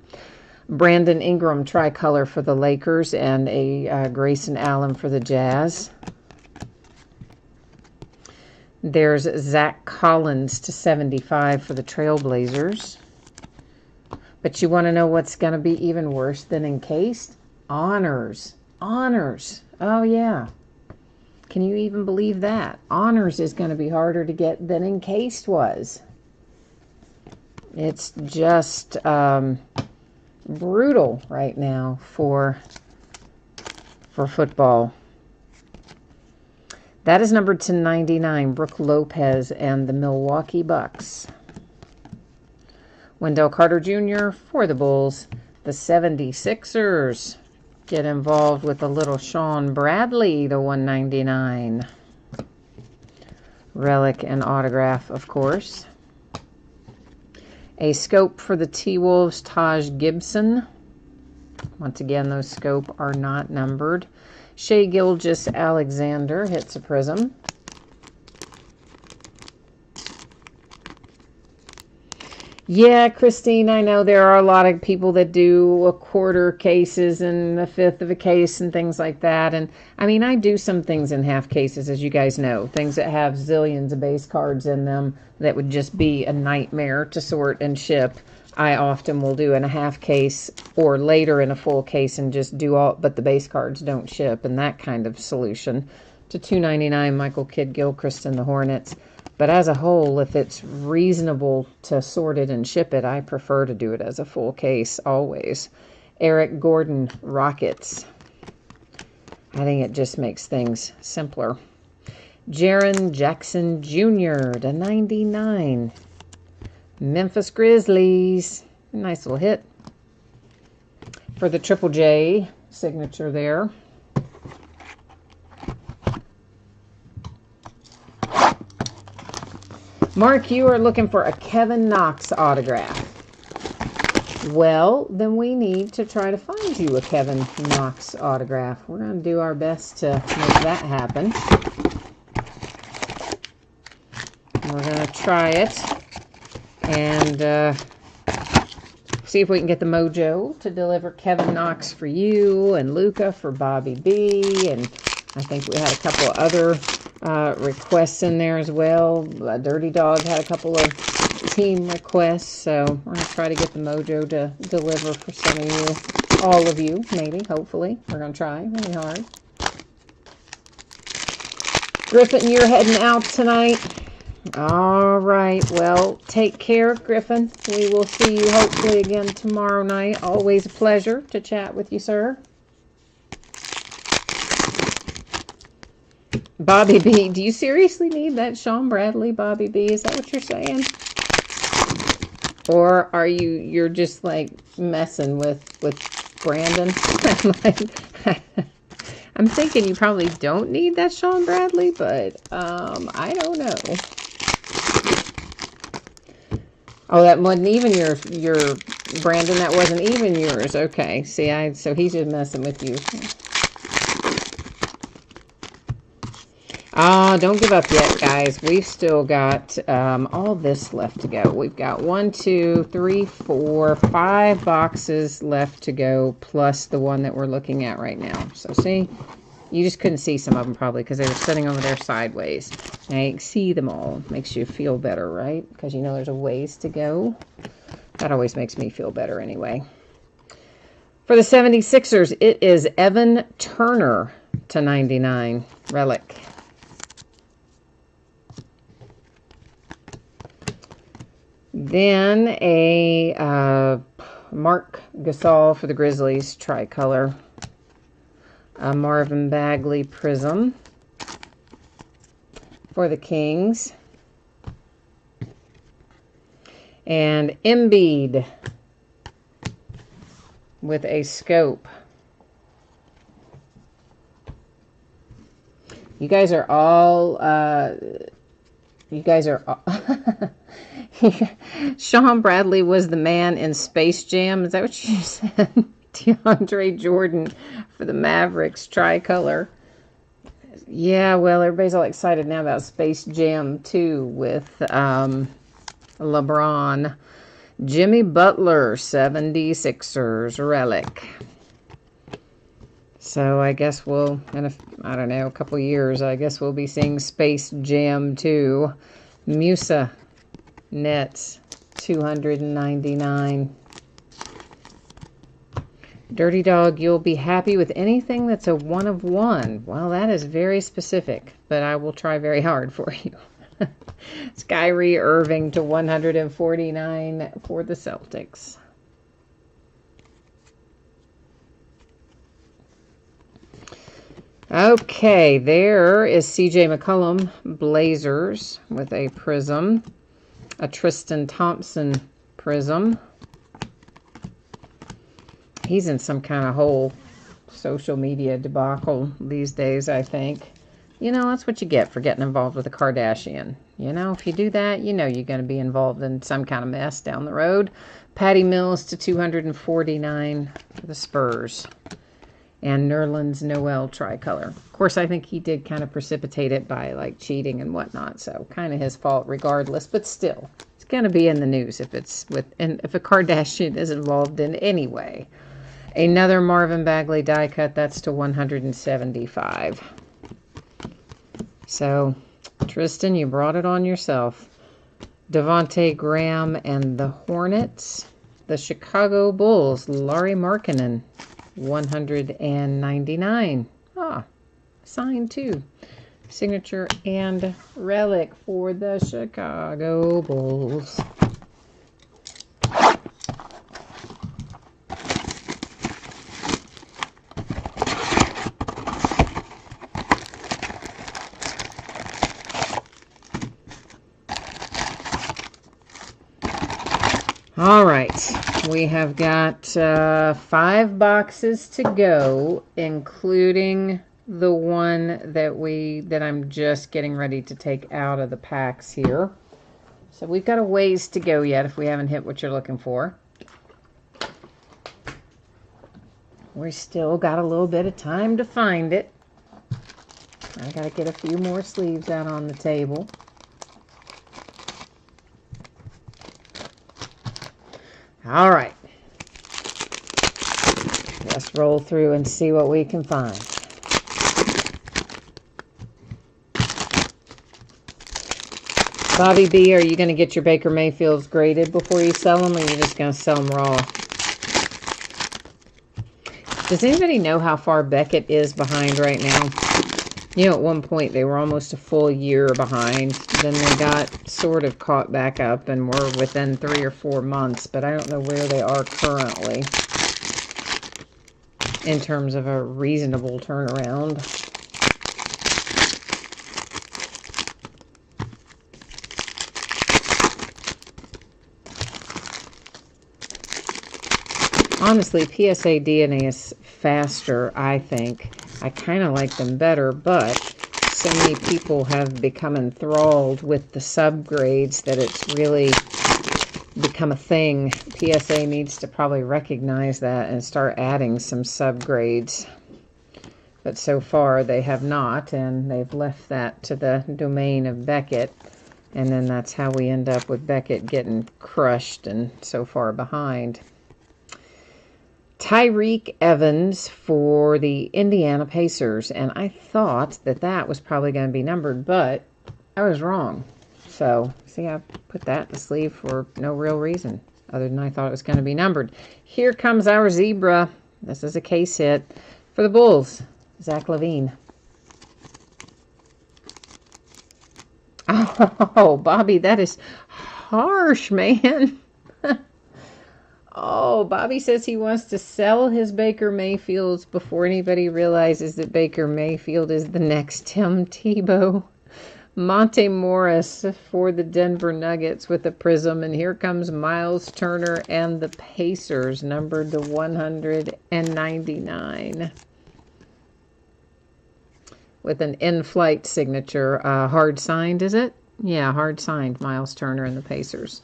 [SPEAKER 1] Brandon Ingram tricolor for the Lakers and a Grayson Allen for the Jazz. There's Zach Collins to 75 for the Trailblazers. But you want to know what's going to be even worse than encased? Honors. Honors. Oh, yeah. Can you even believe that? Honors is going to be harder to get than encased was. It's just brutal right now for football. That is numbered to 99, Brooke Lopez and the Milwaukee Bucks. Wendell Carter Jr. for the Bulls. The 76ers get involved with a little Sean Bradley, the 199. Relic and autograph, of course. A scope for the T-Wolves, Taj Gibson. Once again, those scope are not numbered. Shai Gilgeous-Alexander hits a prism. Yeah, Christine, I know there are a lot of people that do a quarter cases and a fifth of a case and things like that. And I mean, I do some things in half cases, as you guys know. Things that have zillions of base cards in them that would just be a nightmare to sort and ship. I often will do in a half case or later in a full case and just do all, but the base cards don't ship, and that kind of solution. To $2.99, Michael Kidd-Gilchrist and the Hornets. But as a whole, if it's reasonable to sort it and ship it, I prefer to do it as a full case always. Eric Gordon, Rockets. I think it just makes things simpler. Jaren Jackson Jr. to 99. Memphis Grizzlies. Nice little hit. For the Triple J signature there. Mark, you are looking for a Kevin Knox autograph. Well, then we need to try to find you a Kevin Knox autograph. We're going to do our best to make that happen. We're going to try it and see if we can get the mojo to deliver Kevin Knox for you and Luka for Bobby B. And I think we had a couple of other requests in there as well. Dirty Dog had a couple of team requests, so we're going to try to get the mojo to deliver for some of you, all of you, maybe, hopefully. We're going to try really hard. Griffin, you're heading out tonight. All right, well, take care, Griffin. We will see you hopefully again tomorrow night. Always a pleasure to chat with you, sir. Bobby B, do you seriously need that Sean Bradley, Bobby B? Is that what you're saying? Or are you're just like messing with Brandon? I'm thinking you probably don't need that Sean Bradley, but I don't know. Oh, that wasn't even your Brandon, that wasn't even yours. Okay. See, so he's just messing with you. Don't give up yet, guys. We've still got all this left to go. We've got 1, 2, 3, 4, 5 boxes left to go, plus the one that we're looking at right now. So see, you just couldn't see some of them probably because they were sitting over there sideways. Now you can see them all. Makes you feel better, right? Because you know there's a ways to go. That always makes me feel better anyway. For the 76ers, it is Evan Turner /99 relic. Then a Mark Gasol for the Grizzlies, tricolor. A Marvin Bagley Prism for the Kings. And Embiid with a scope. You guys are all... Sean Bradley was the man in Space Jam. Is that what you said? DeAndre Jordan for the Mavericks, tricolor. Yeah, well, everybody's all excited now about Space Jam 2 with LeBron. Jimmy Butler, 76ers, relic. So I guess we'll, in I don't know, a couple years, I guess we'll be seeing Space Jam 2. Musa, Nets, 299. Dirty Dog, you'll be happy with anything that's a 1 of 1. Well, that is very specific, but I will try very hard for you. Kyrie Irving /149 for the Celtics. Okay, there is CJ McCollum, Blazers, with a prism. A Tristan Thompson prism. He's in some kind of whole social media debacle these days, I think. You know, that's what you get for getting involved with a Kardashian. You know, if you do that, you know you're going to be involved in some kind of mess down the road. Patty Mills /249 for the Spurs. And Nerlens Noel tricolor. Of course, I think he did kind of precipitate it by, like, cheating and whatnot. So, kind of his fault regardless. But still, it's going to be in the news if it's with, and if a Kardashian is involved in any way. Another Marvin Bagley die cut. That's /175. So, Tristan, you brought it on yourself. Devontae Graham and the Hornets. The Chicago Bulls, Lauri Markkanen, 199. Ah, signed too. Signature and relic for the Chicago Bulls. All right, we have got 5 boxes to go, including the one that I'm just getting ready to take out of the packs here. So we've got a ways to go yet if we haven't hit what you're looking for. We still got a little bit of time to find it. I got to get a few more sleeves out on the table. All right, let's roll through and see what we can find. Bobby B, are you going to get your Baker Mayfields graded before you sell them, or are you just going to sell them raw? Does anybody know how far Beckett is behind right now? You know, at one point they were almost a full year behind. Then they got sort of caught back up and were within 3 or 4 months. But I don't know where they are currently in terms of a reasonable turnaround. Honestly, PSA DNA is faster, I think. I kind of like them better, but so many people have become enthralled with the subgrades that it's really become a thing. PSA needs to probably recognize that and start adding some subgrades. But so far they have not, and they've left that to the domain of Beckett. And then that's how we end up with Beckett getting crushed and so far behind. Tyreek Evans for the Indiana Pacers. And I thought that that was probably going to be numbered, but I was wrong. So, see, I put that in the sleeve for no real reason, other than I thought it was going to be numbered. Here comes our zebra. This is a case hit for the Bulls. Zach LaVine. Oh, Bobby, that is harsh, man. Oh, Bobby says he wants to sell his Baker Mayfields before anybody realizes that Baker Mayfield is the next Tim Tebow. Monte Morris for the Denver Nuggets with a prism. And here comes Miles Turner and the Pacers, numbered to 199. With an in-flight signature. Hard signed, is it? Yeah, hard signed, Miles Turner and the Pacers.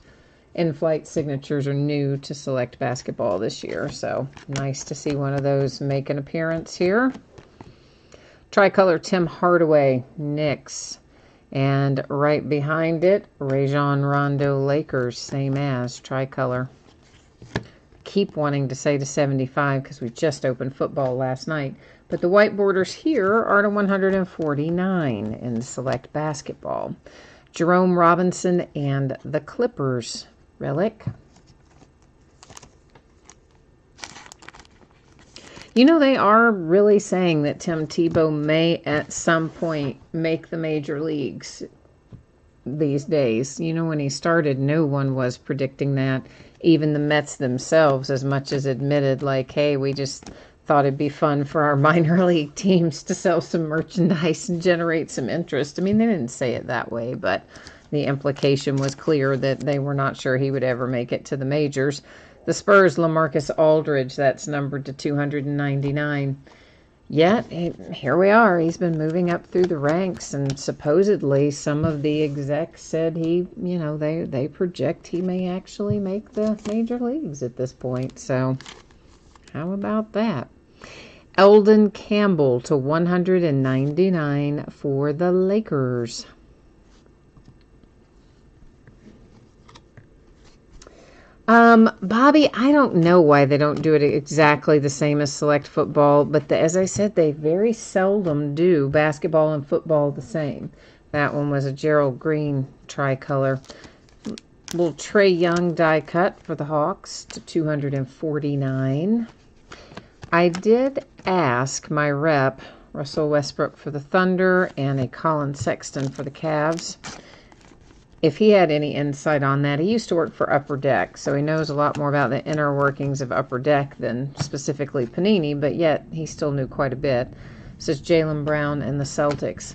[SPEAKER 1] In-flight signatures are new to Select Basketball this year, so nice to see one of those make an appearance here. Tricolor Tim Hardaway, Knicks. And right behind it, Rajon Rondo, Lakers, same as tricolor. Keep wanting to say to 75 because we just opened football last night. But the white borders here are to 149 in Select Basketball. Jerome Robinson and the Clippers relic. You know, they are really saying that Tim Tebow may at some point make the major leagues these days. You know, when he started, no one was predicting that. Even the Mets themselves, as much as admitted, like, hey, we just thought it'd be fun for our minor league teams to sell some merchandise and generate some interest. I mean, they didn't say it that way, but the implication was clear that they were not sure he would ever make it to the majors. The Spurs, LaMarcus Aldridge, that's numbered to 299. Yet, here we are. He's been moving up through the ranks, and supposedly some of the execs said he, you know, they project he may actually make the major leagues at this point. So, how about that? Eldon Campbell to 199 for the Lakers. Bobby, I don't know why they don't do it exactly the same as Select Football, but as I said, they very seldom do basketball and football the same. That one was a Gerald Green tricolor. Little Trae Young die cut for the Hawks to 249. I did ask my rep, Russell Westbrook for the Thunder and a Colin Sexton for the Cavs, if he had any insight on that. He used to work for Upper Deck, so he knows a lot more about the inner workings of Upper Deck than specifically Panini, but yet he still knew quite a bit. This is Jaylen Brown and the Celtics.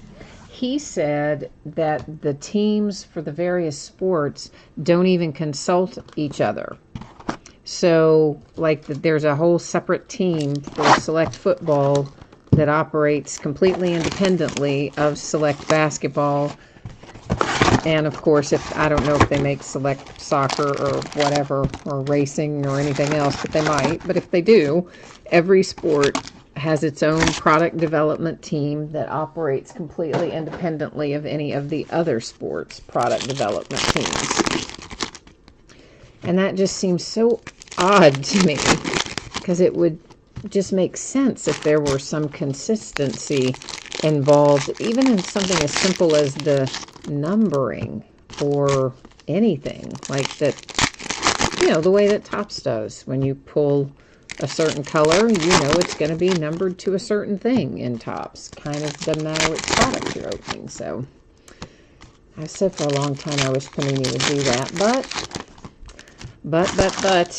[SPEAKER 1] He said that the teams for the various sports don't even consult each other. So, like, there's a whole separate team for Select Football that operates completely independently of Select Basketball. And, of course, I don't know if they make Select Soccer or whatever, or racing or anything else, but they might. But if they do, every sport has its own product development team that operates completely independently of any of the other sports' product development teams. And that just seems so odd to me, because it would just make sense if there were some consistency involved, even in something as simple as the numbering or anything like that. You know, the way that Topps does. When you pull a certain color, you know it's going to be numbered to a certain thing in Topps. Kind of doesn't matter which product you're opening. So I've said for a long time I wish Panini would do that, but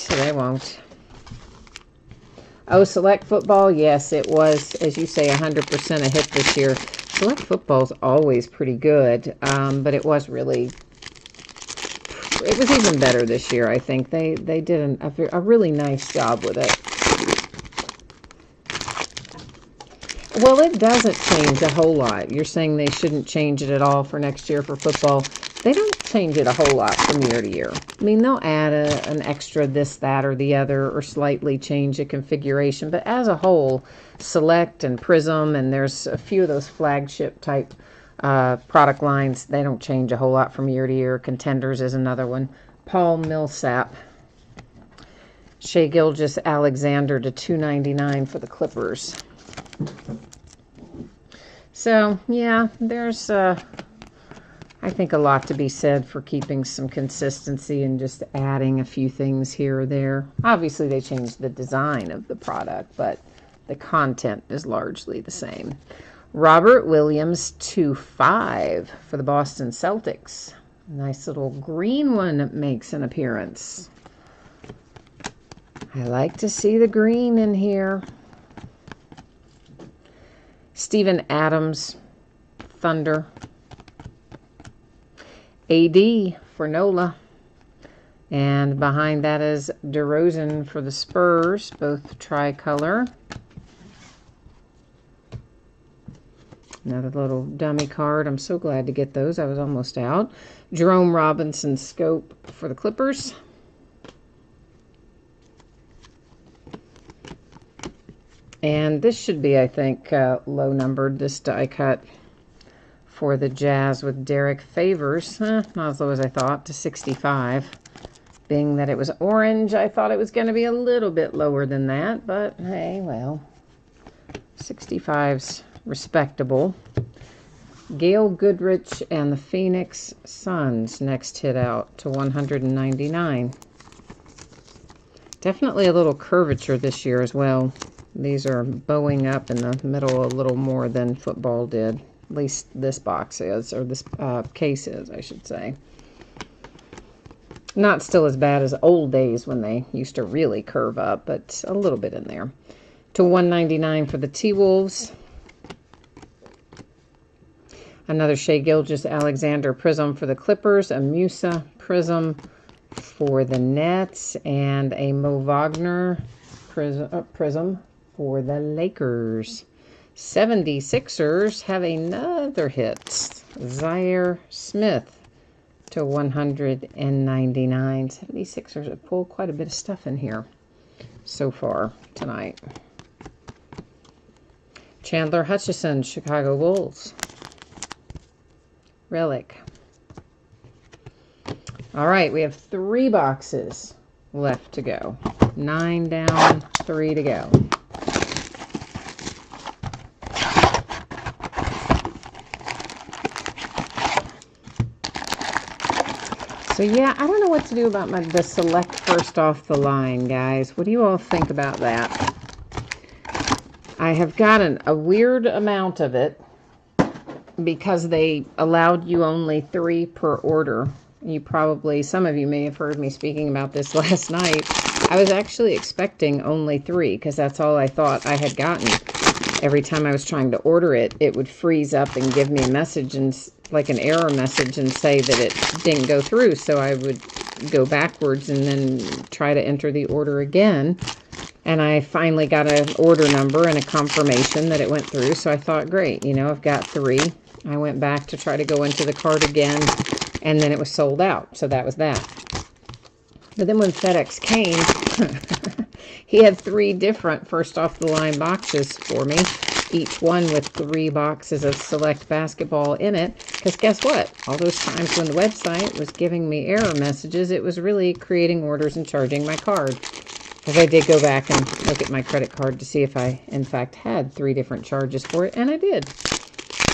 [SPEAKER 1] they won't. Oh, Select Football, yes, it was, as you say, 100% a hit this year. Select Football's always pretty good, but it was even better this year, I think. They did a really nice job with it. Well, it doesn't change a whole lot. You're saying they shouldn't change it at all for next year for football. They don't change it a whole lot from year to year. I mean, they'll add an extra this, that, or the other, or slightly change the configuration. But as a whole, Select and Prism, and there's a few of those flagship type product lines, they don't change a whole lot from year to year. Contenders is another one. Paul Millsap. Shea Gilgeous-Alexander to $2.99 for the Clippers. So, yeah, there's, I think, a lot to be said for keeping some consistency and just adding a few things here or there. Obviously, they changed the design of the product, but the content is largely the same. Robert Williams, 2.5 for the Boston Celtics. Nice little green one makes an appearance. I like to see the green in here. Steven Adams, Thunder. AD for Nola. And behind that is DeRozan for the Spurs, both tricolor. Another little dummy card. I'm so glad to get those. I was almost out. Jerome Robinson Scope for the Clippers. And this should be, I think, low numbered, this die cut for the Jazz with Derek Favors. Not as low as I thought, to 65. Being that it was orange, I thought it was going to be a little bit lower than that. But, hey, well, 65's respectable. Gail Goodrich and the Phoenix Suns next hit out to 199. Definitely a little curvature this year as well. These are bowing up in the middle a little more than football did. At least this box is, or this case is, I should say. Not still as bad as old days when they used to really curve up, but a little bit in there. To 199 for the T-Wolves. Another Shea Gilgeous-Alexander Prism for the Clippers. A Musa Prism for the Nets. And a Mo Wagner Prism for the Lakers. 76ers have another hit. Zaire Smith to 199. 76ers have pulled quite a bit of stuff in here so far tonight. Chandler Hutchison, Chicago Bulls. Relic. All right, we have 3 boxes left to go. 9 down, 3 to go. So yeah, I don't know what to do about the Select first off the line, guys. What do you all think about that? I have gotten a weird amount of it because they allowed you only 3 per order. You probably, some of you may have heard me speaking about this last night. I was actually expecting only 3 because that's all I thought I had gotten. Every time I was trying to order it, it would freeze up and give me a message, and like an error message, and say that it didn't go through. So I would go backwards and then try to enter the order again. And I finally got an order number and a confirmation that it went through. So I thought, great, you know, I've got 3. I went back to try to go into the cart again, and then it was sold out. So that was that. But then when FedEx came, he had 3 different first off the line boxes for me, each one with 3 boxes of Select basketball in it. Because guess what? All those times when the website was giving me error messages, it was really creating orders and charging my card. Because I did go back and look at my credit card to see if I, in fact, had 3 different charges for it, and I did.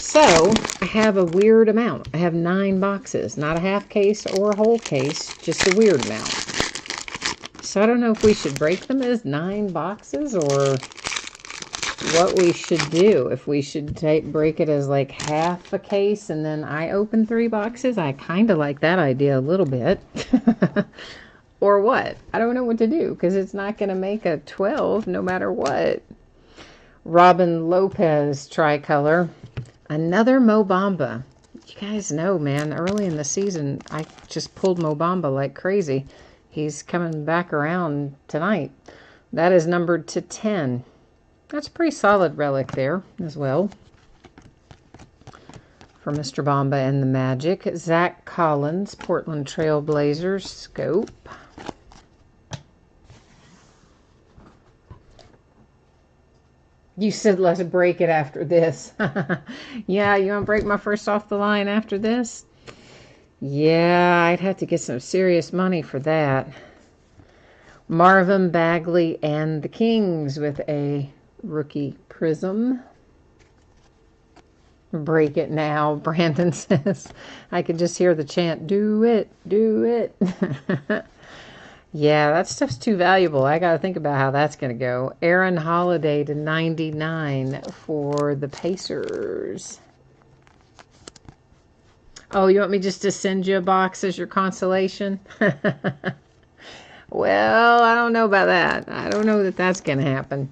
[SPEAKER 1] So, I have a weird amount. I have 9 boxes, not a half case or a whole case, just a weird amount. So, I don't know if we should break them as 9 boxes or what we should do. If we should break it as like half a case and then I open 3 boxes. I kind of like that idea a little bit. Or what? I don't know what to do because it's not going to make a 12 no matter what. Robin Lopez tricolor. Another Mo Bamba. You guys know, man, early in the season, I just pulled Mo Bamba like crazy. He's coming back around tonight. That is numbered to 10. That's a pretty solid relic there as well. for Mr. Bomba and the Magic. Zach Collins, Portland Trail Blazers, scope. You said let's break it after this. Yeah, you want to break my first off the line after this? Yeah, I'd have to get some serious money for that. Marvin Bagley and the Kings with a rookie prism. Break it now, Brandon says. I could just hear the chant, do it, do it. Yeah, that stuff's too valuable. I got to think about how that's going to go. Aaron Holiday to 99 for the Pacers. Oh, you want me just to send you a box as your consolation? Well, I don't know about that. I don't know that that's going to happen.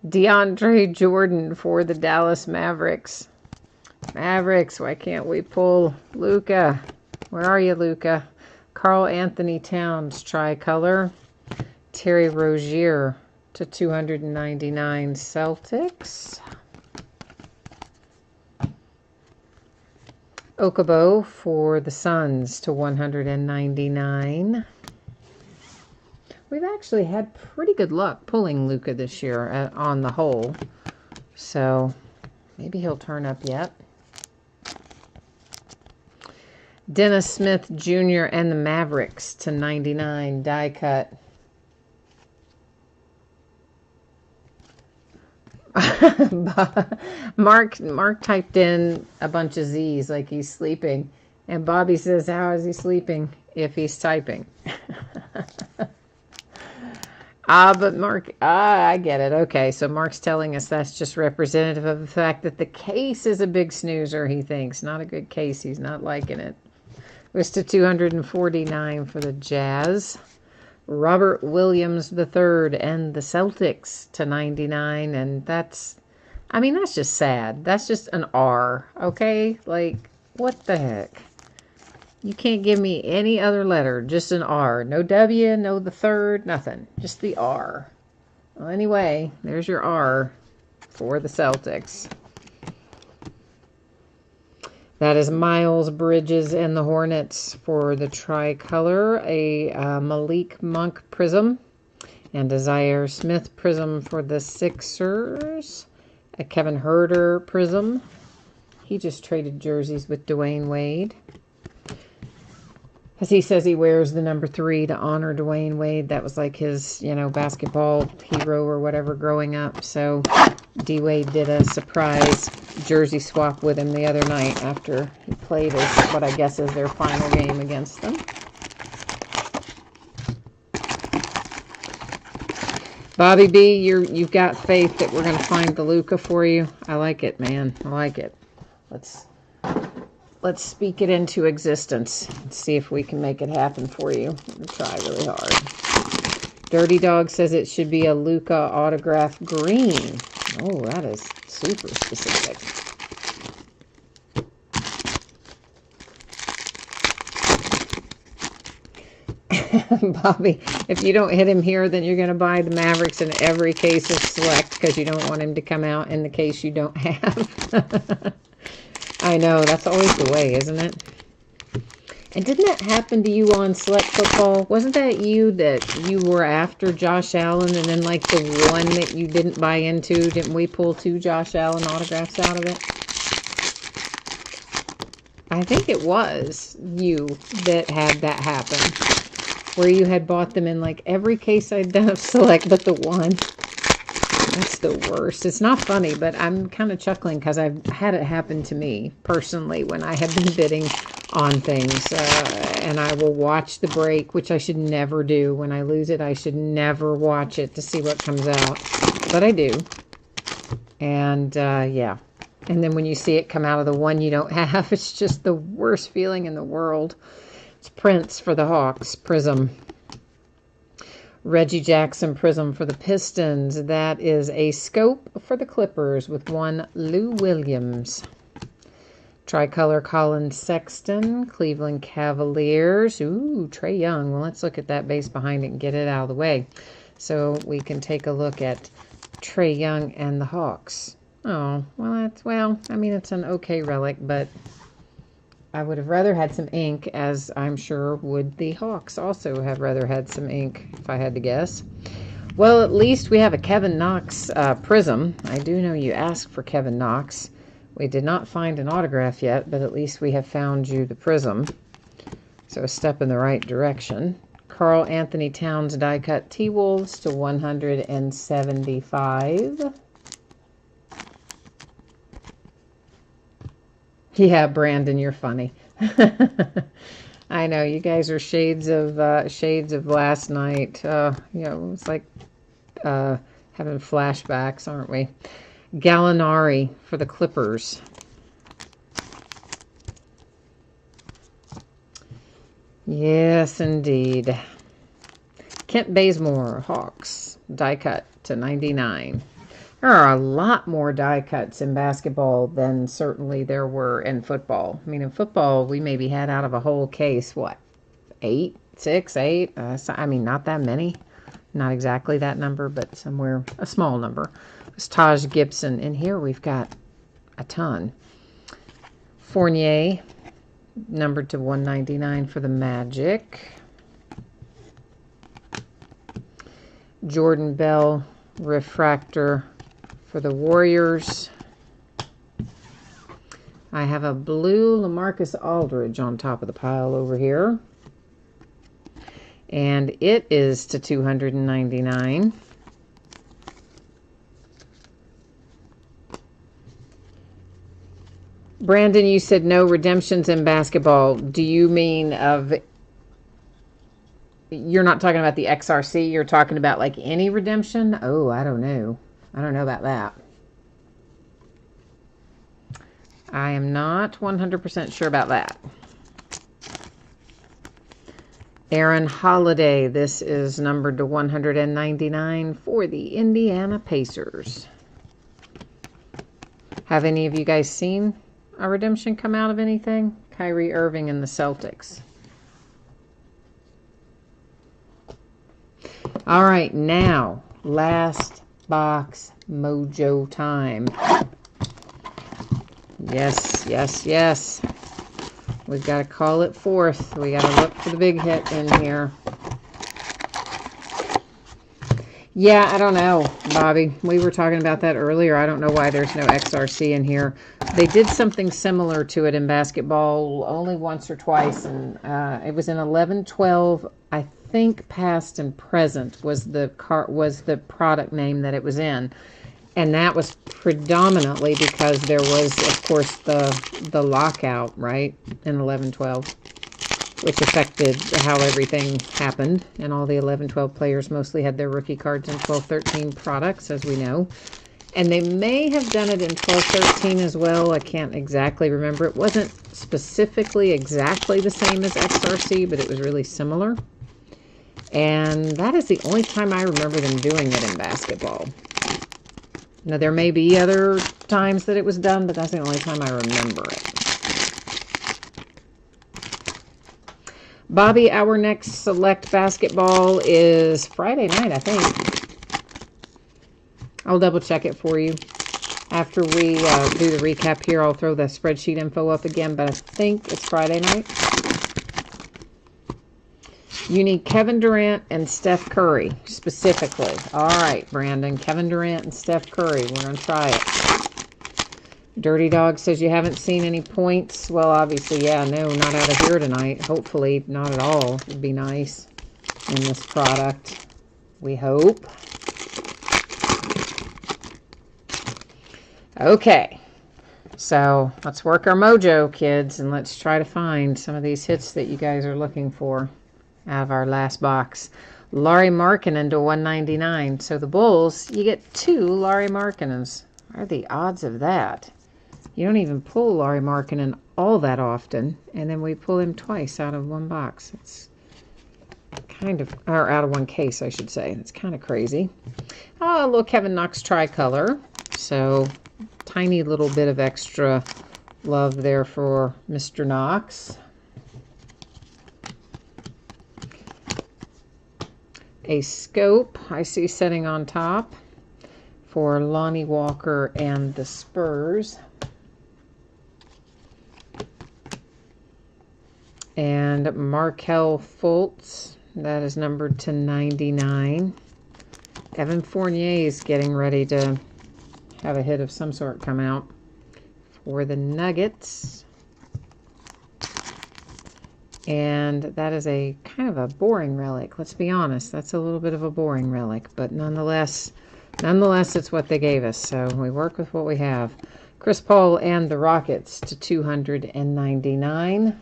[SPEAKER 1] DeAndre Jordan for the Dallas Mavericks. Mavericks, why can't we pull Luka? Where are you, Luka? Karl Anthony Towns, tricolor. Terry Rozier to 299 Celtics. Okubo for the Suns to 199. We've actually had pretty good luck pulling Luka this year on the whole. So maybe he'll turn up yet. Dennis Smith Jr. and the Mavericks to 99 die cut. Mark typed in a bunch of Z's like he's sleeping. And Bobby says, how is he sleeping if he's typing? But Mark, I get it. Okay, so Mark's telling us that's just representative of the fact that the case is a big snoozer, he thinks. Not a good case. He's not liking it. It was to 249 for the Jazz. Robert Williams III and the Celtics to 99. And that's just sad. That's just an R, okay? Like, what the heck? You can't give me any other letter, just an R. No W, no the third, nothing. Just the R. Well, anyway, there's your R for the Celtics. That is Miles Bridges and the Hornets for the tricolor. A Malik Monk prism. And a Zaire Smith prism for the Sixers. A Kevin Herter prism. He just traded jerseys with Dwayne Wade. As he says he wears the number 3 to honor Dwayne Wade. That was like his, basketball hero or whatever growing up. So D-Wade did a surprise jersey swap with him the other night after he played as what I guess is their final game against them. Bobby B, you've got faith that we're going to find the Luka for you. I like it, man. I like it. Let's speak it into existence and see if we can make it happen for you. I'm going to try really hard. Dirty Dog says it should be a Luka autograph green. Oh, that is super specific. Bobby, if you don't hit him here, then you're going to buy the Mavericks in every case of select because you don't want him to come out in the case you don't have. I know, that's always the way, isn't it? And didn't that happen to you on Select Football? Wasn't that you were after Josh Allen and then like the one that you didn't buy into? Didn't we pull 2 Josh Allen autographs out of it? I think it was you that had that happen. Where you had bought them in like every case I'd done of Select but the one. That's the worst. It's not funny, but I'm kind of chuckling because I've had it happen to me personally when I have been bidding on things. And I will watch the break, which I should never do. When I lose it, I should never watch it to see what comes out. But I do. And, yeah. And then when you see it come out of the one you don't have, it's just the worst feeling in the world. It's Prince for the Hawks, Prism. Reggie Jackson prism for the Pistons. That is a scope for the Clippers with 1 Lou Williams. Tricolor Colin Sexton, Cleveland Cavaliers. Ooh, Trae Young. Well, let's look at that base behind it and get it out of the way. So we can take a look at Trae Young and the Hawks. Oh, well, I mean, it's an okay relic, but I would have rather had some ink, as I'm sure would the Hawks also have rather had some ink, if I had to guess. Well, at least we have a Kevin Knox prism. I do know you asked for Kevin Knox. We did not find an autograph yet, but at least we have found you the prism. So a step in the right direction. Carl Anthony Towns die cut T-Wolves to 175. Yeah, Brandon, you're funny. I know you guys are shades of last night. It was like having flashbacks, aren't we? Gallinari for the Clippers. Yes, indeed. Kent Bazemore, Hawks, die cut to 99. There are a lot more die cuts in basketball than certainly there were in football. I mean, in football, we maybe had out of a whole case, what, 8, 6, 8? I mean, not that many. Not exactly that number, but somewhere, a small number. It's Taj Gibson. And here we've got a ton. Fournier, numbered to 199 for the Magic. Jordan Bell, refractor for the Warriors. I have a blue LaMarcus Aldridge on top of the pile over here. And it is to 299. Brandon, you said no redemptions in basketball. Do you mean you're not talking about the XRC, you're talking about like any redemption? Oh, I don't know. I don't know about that. I am not 100% sure about that. Aaron Holiday, this is numbered to 199 for the Indiana Pacers. Have any of you guys seen a redemption come out of anything? Kyrie Irving and the Celtics. All right, now, last box mojo time. Yes, yes, yes. We've got to call it forth. We got to look for the big hit in here. Yeah, I don't know, Bobby. We were talking about that earlier. I don't know why there's no XRC in here. They did something similar to it in basketball only once or twice, and it was in 11-12. I think past and present was the product name that it was in. And that was predominantly because there was, of course, the lockout, right, in 11-12, which affected how everything happened. And all the 11-12 players mostly had their rookie cards in 12-13 products, as we know. And they may have done it in 12-13 as well. I can't exactly remember. It wasn't specifically exactly the same as XRC, but it was really similar. And that is the only time I remember them doing it in basketball. Now, there may be other times that it was done, but that's the only time I remember it. Bobby, our next select basketball is Friday night, I think. I'll double check it for you. After we do the recap here, I'll throw the spreadsheet info up again, but I think it's Friday night. You need Kevin Durant and Steph Curry, specifically. All right, Brandon, Kevin Durant and Steph Curry. We're going to try it. Dirty Dog says you haven't seen any points. Well, obviously, yeah, no, not out of here tonight. Hopefully, not at all. It would be nice in this product. We hope. Okay. So, let's work our mojo, kids, and let's try to find some of these hits that you guys are looking for out of our last box. Lauri Markkanen to 199. So the Bulls, you get 2 Lauri Markkanens. What are the odds of that? You don't even pull Lauri Markkanen all that often, and then we pull him twice out of one box. It's kind of, or out of one case, I should say. It's kind of crazy. Oh, a little Kevin Knox tricolor. So tiny little bit of extra love there for Mr. Knox. A scope I see sitting on top for Lonnie Walker and the Spurs. And Markel Fultz, that is numbered to 99. Evan Fournier is getting ready to have a hit of some sort come out for the Nuggets. And that is a kind of a boring relic. Let's be honest, that's a little bit of a boring relic, but nonetheless, it's what they gave us. So we work with what we have. Chris Paul and the Rockets to 299.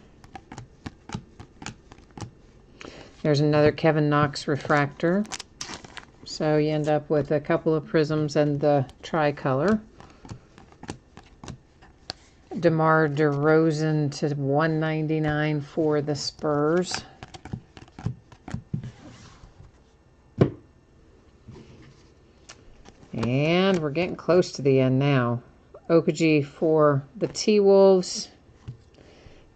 [SPEAKER 1] There's another Kevin Knox refractor. So you end up with a couple of prisms and the tricolor. DeMar DeRozan to 199 for the Spurs. And we're getting close to the end now. Okaji for the T-Wolves.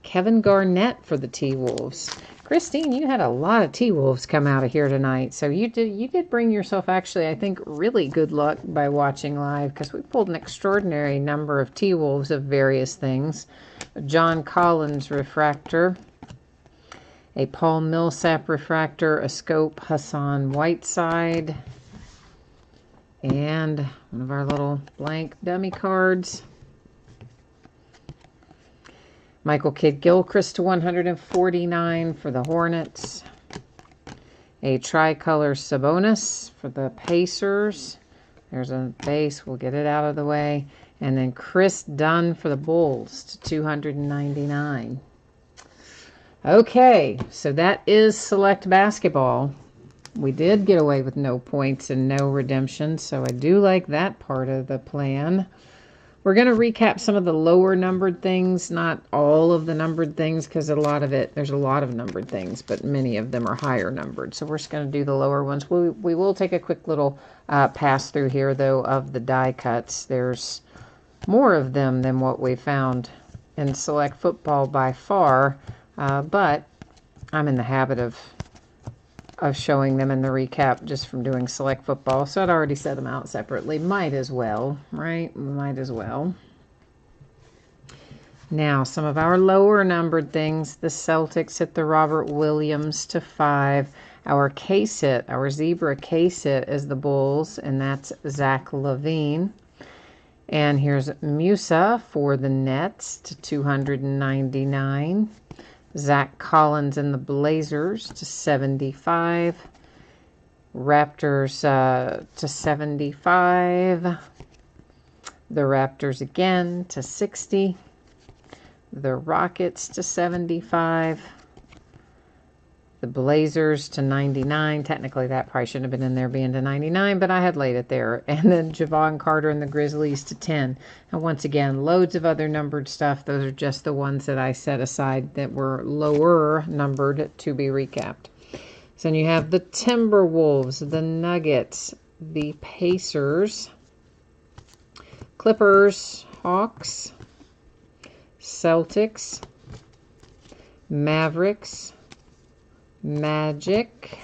[SPEAKER 1] Kevin Garnett for the T-Wolves. Christine, you had a lot of T-Wolves come out of here tonight. So you did bring yourself, actually, I think, really good luck by watching live, because we pulled an extraordinary number of T-Wolves of various things. A John Collins refractor, a Paul Millsap refractor, a Scope Hassan Whiteside, and one of our little blank dummy cards. Michael Kidd-Gilchrist to 149 for the Hornets. A tricolor Sabonis for the Pacers. There's a base. We'll get it out of the way. And then Chris Dunn for the Bulls to 299. Okay, so that is Select Basketball. We did get away with no points and no redemption, so I do like that part of the plan. We're going to recap some of the lower numbered things, not all of the numbered things, because there's a lot of numbered things, but many of them are higher numbered. So we're just going to do the lower ones. We will take a quick little pass through here, though, of the die cuts. There's more of them than what we found in Select Football by far, but I'm in the habit of showing them in the recap just from doing Select Football. So I'd already set them out separately. Might as well, right? Might as well. Now, some of our lower numbered things. The Celtics hit the Robert Williams to 5. Our case hit, our zebra case hit is the Bulls, and that's Zach LaVine. And here's Musa for the Nets to 299. Zach Collins and the Blazers to 75. Raptors to 75. The Raptors again to 60. The Rockets to 75. The Blazers to 99. Technically, that probably shouldn't have been in there being to 99, but I had laid it there. And then Javon Carter and the Grizzlies to 10. And once again, loads of other numbered stuff. Those are just the ones that I set aside that were lower numbered to be recapped. So then you have the Timberwolves, the Nuggets, the Pacers, Clippers, Hawks, Celtics, Mavericks, Magic,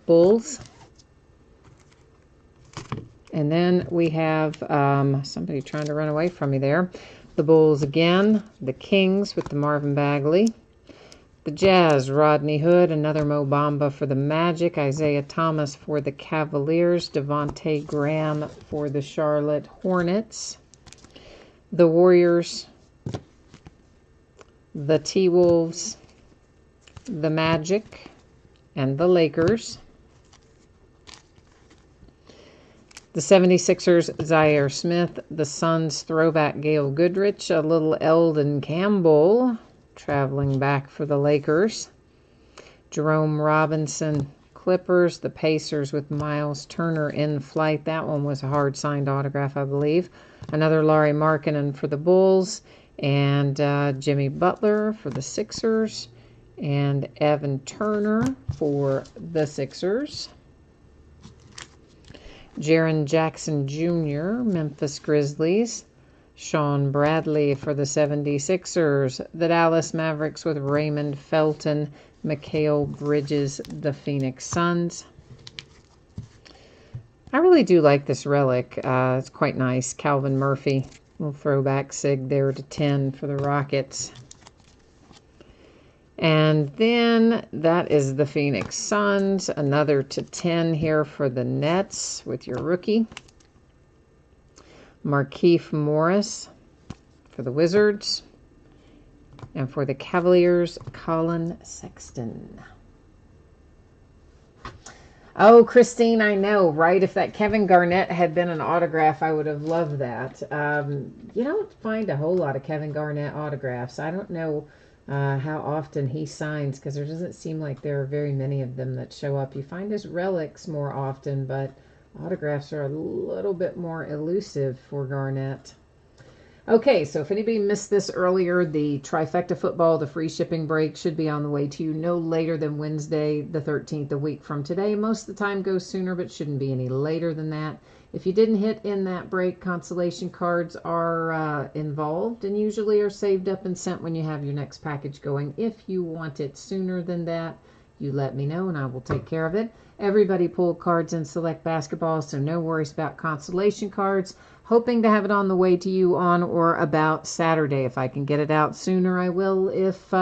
[SPEAKER 1] Bulls, and then we have somebody trying to run away from me there. The Bulls again, the Kings with the Marvin Bagley, the Jazz, Rodney Hood, another Mo Bamba for the Magic, Isaiah Thomas for the Cavaliers, Devontae Graham for the Charlotte Hornets, the Warriors, the T-Wolves, the Magic, and the Lakers. The 76ers, Zaire Smith. The Suns, throwback Gail Goodrich. A little Eldon Campbell traveling back for the Lakers. Jerome Robinson, Clippers. The Pacers with Miles Turner in flight. That one was a hard signed autograph, I believe. Another Lauri Markkanen for the Bulls. And Jimmy Butler for the Sixers. And Evan Turner for the Sixers. Jaren Jackson Jr., Memphis Grizzlies. Sean Bradley for the 76ers. The Dallas Mavericks with Raymond Felton. Mikal Bridges, the Phoenix Suns. I really do like this relic. It's quite nice. Calvin Murphy. Little throwback sig there to 10 for the Rockets. And then that is the Phoenix Suns. Another to 10 here for the Nets with your rookie. Markieff Morris for the Wizards. And for the Cavaliers, Colin Sexton. Oh, Christine, I know, right? If that Kevin Garnett had been an autograph, I would have loved that. You don't find a whole lot of Kevin Garnett autographs. I don't know how often he signs, because there doesn't seem like there are very many of them that show up. You find his relics more often, but autographs are a little bit more elusive for Garnett. Okay, so if anybody missed this earlier, the trifecta football, the free shipping break should be on the way to you no later than Wednesday the 13th, a week from today. Most of the time goes sooner, but shouldn't be any later than that. If you didn't hit in that break, consolation cards are involved and usually are saved up and sent when you have your next package going. If you want it sooner than that, you let me know and I will take care of it. Everybody pulled cards in Select Basketball, so no worries about consolation cards. Hoping to have it on the way to you on or about Saturday. If I can get it out sooner, I will. If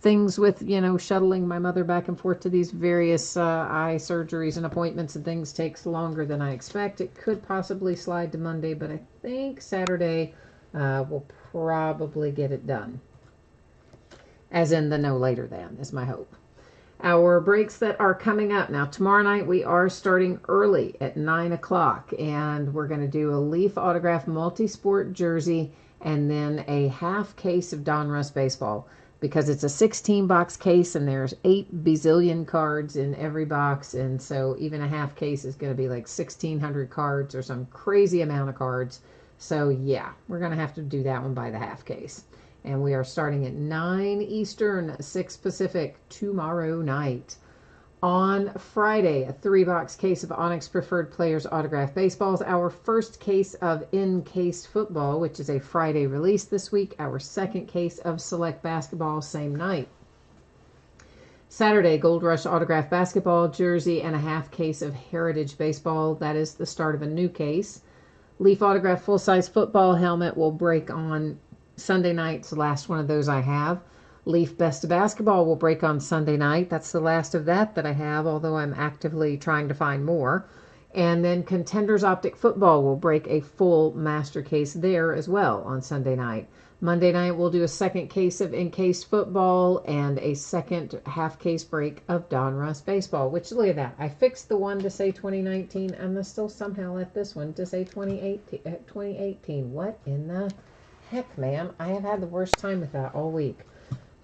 [SPEAKER 1] things with, shuttling my mother back and forth to these various eye surgeries and appointments and things takes longer than I expect, it could possibly slide to Monday, but I think Saturday will probably get it done. As in the no later than is my hope. Our breaks that are coming up. Now, tomorrow night we are starting early at 9 o'clock, and we're going to do a Leaf Autograph Multi-Sport jersey and then a half case of Donruss baseball, because it's a 16-box case and there's 8 bazillion cards in every box, and so even a half case is going to be like 1,600 cards or some crazy amount of cards. So, yeah, we're going to have to do that one by the half case. And we are starting at 9 Eastern, 6 Pacific tomorrow night. On Friday, a 3-box case of Onyx Preferred Players Autograph Baseballs. Our first case of In-Case Football, which is a Friday release this week. Our second case of Select Basketball, same night. Saturday, Gold Rush Autograph Basketball jersey and a half case of Heritage Baseball. That is the start of a new case. Leaf Autograph Full-Size Football helmet will break on Sunday night. It's the last one of those I have. Leaf Best of Basketball will break on Sunday night. That's the last of that I have, although I'm actively trying to find more. And then Contenders Optic Football will break a full master case there as well on Sunday night. Monday night we'll do a second case of In-Case Football and a second half case break of Donruss Baseball, which, look at that. I fixed the one to say 2019 and I still somehow let this one to say 2018. What in the heck, man? I have had the worst time with that all week.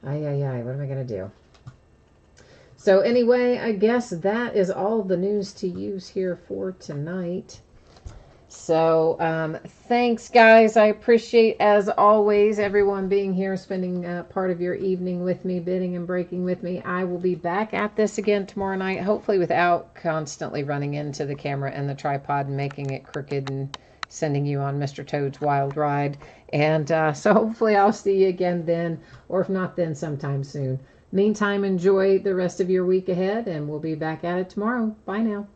[SPEAKER 1] What am I going to do? So anyway, I guess that is all the news to use here for tonight. So thanks, guys. I appreciate, as always, everyone being here, spending part of your evening with me, bidding and breaking with me. I will be back at this again tomorrow night, hopefully without constantly running into the camera and the tripod and making it crooked and sending you on Mr. Toad's wild ride. And so hopefully I'll see you again then, or if not then, sometime soon. Meantime, enjoy the rest of your week ahead, and we'll be back at it tomorrow. Bye now.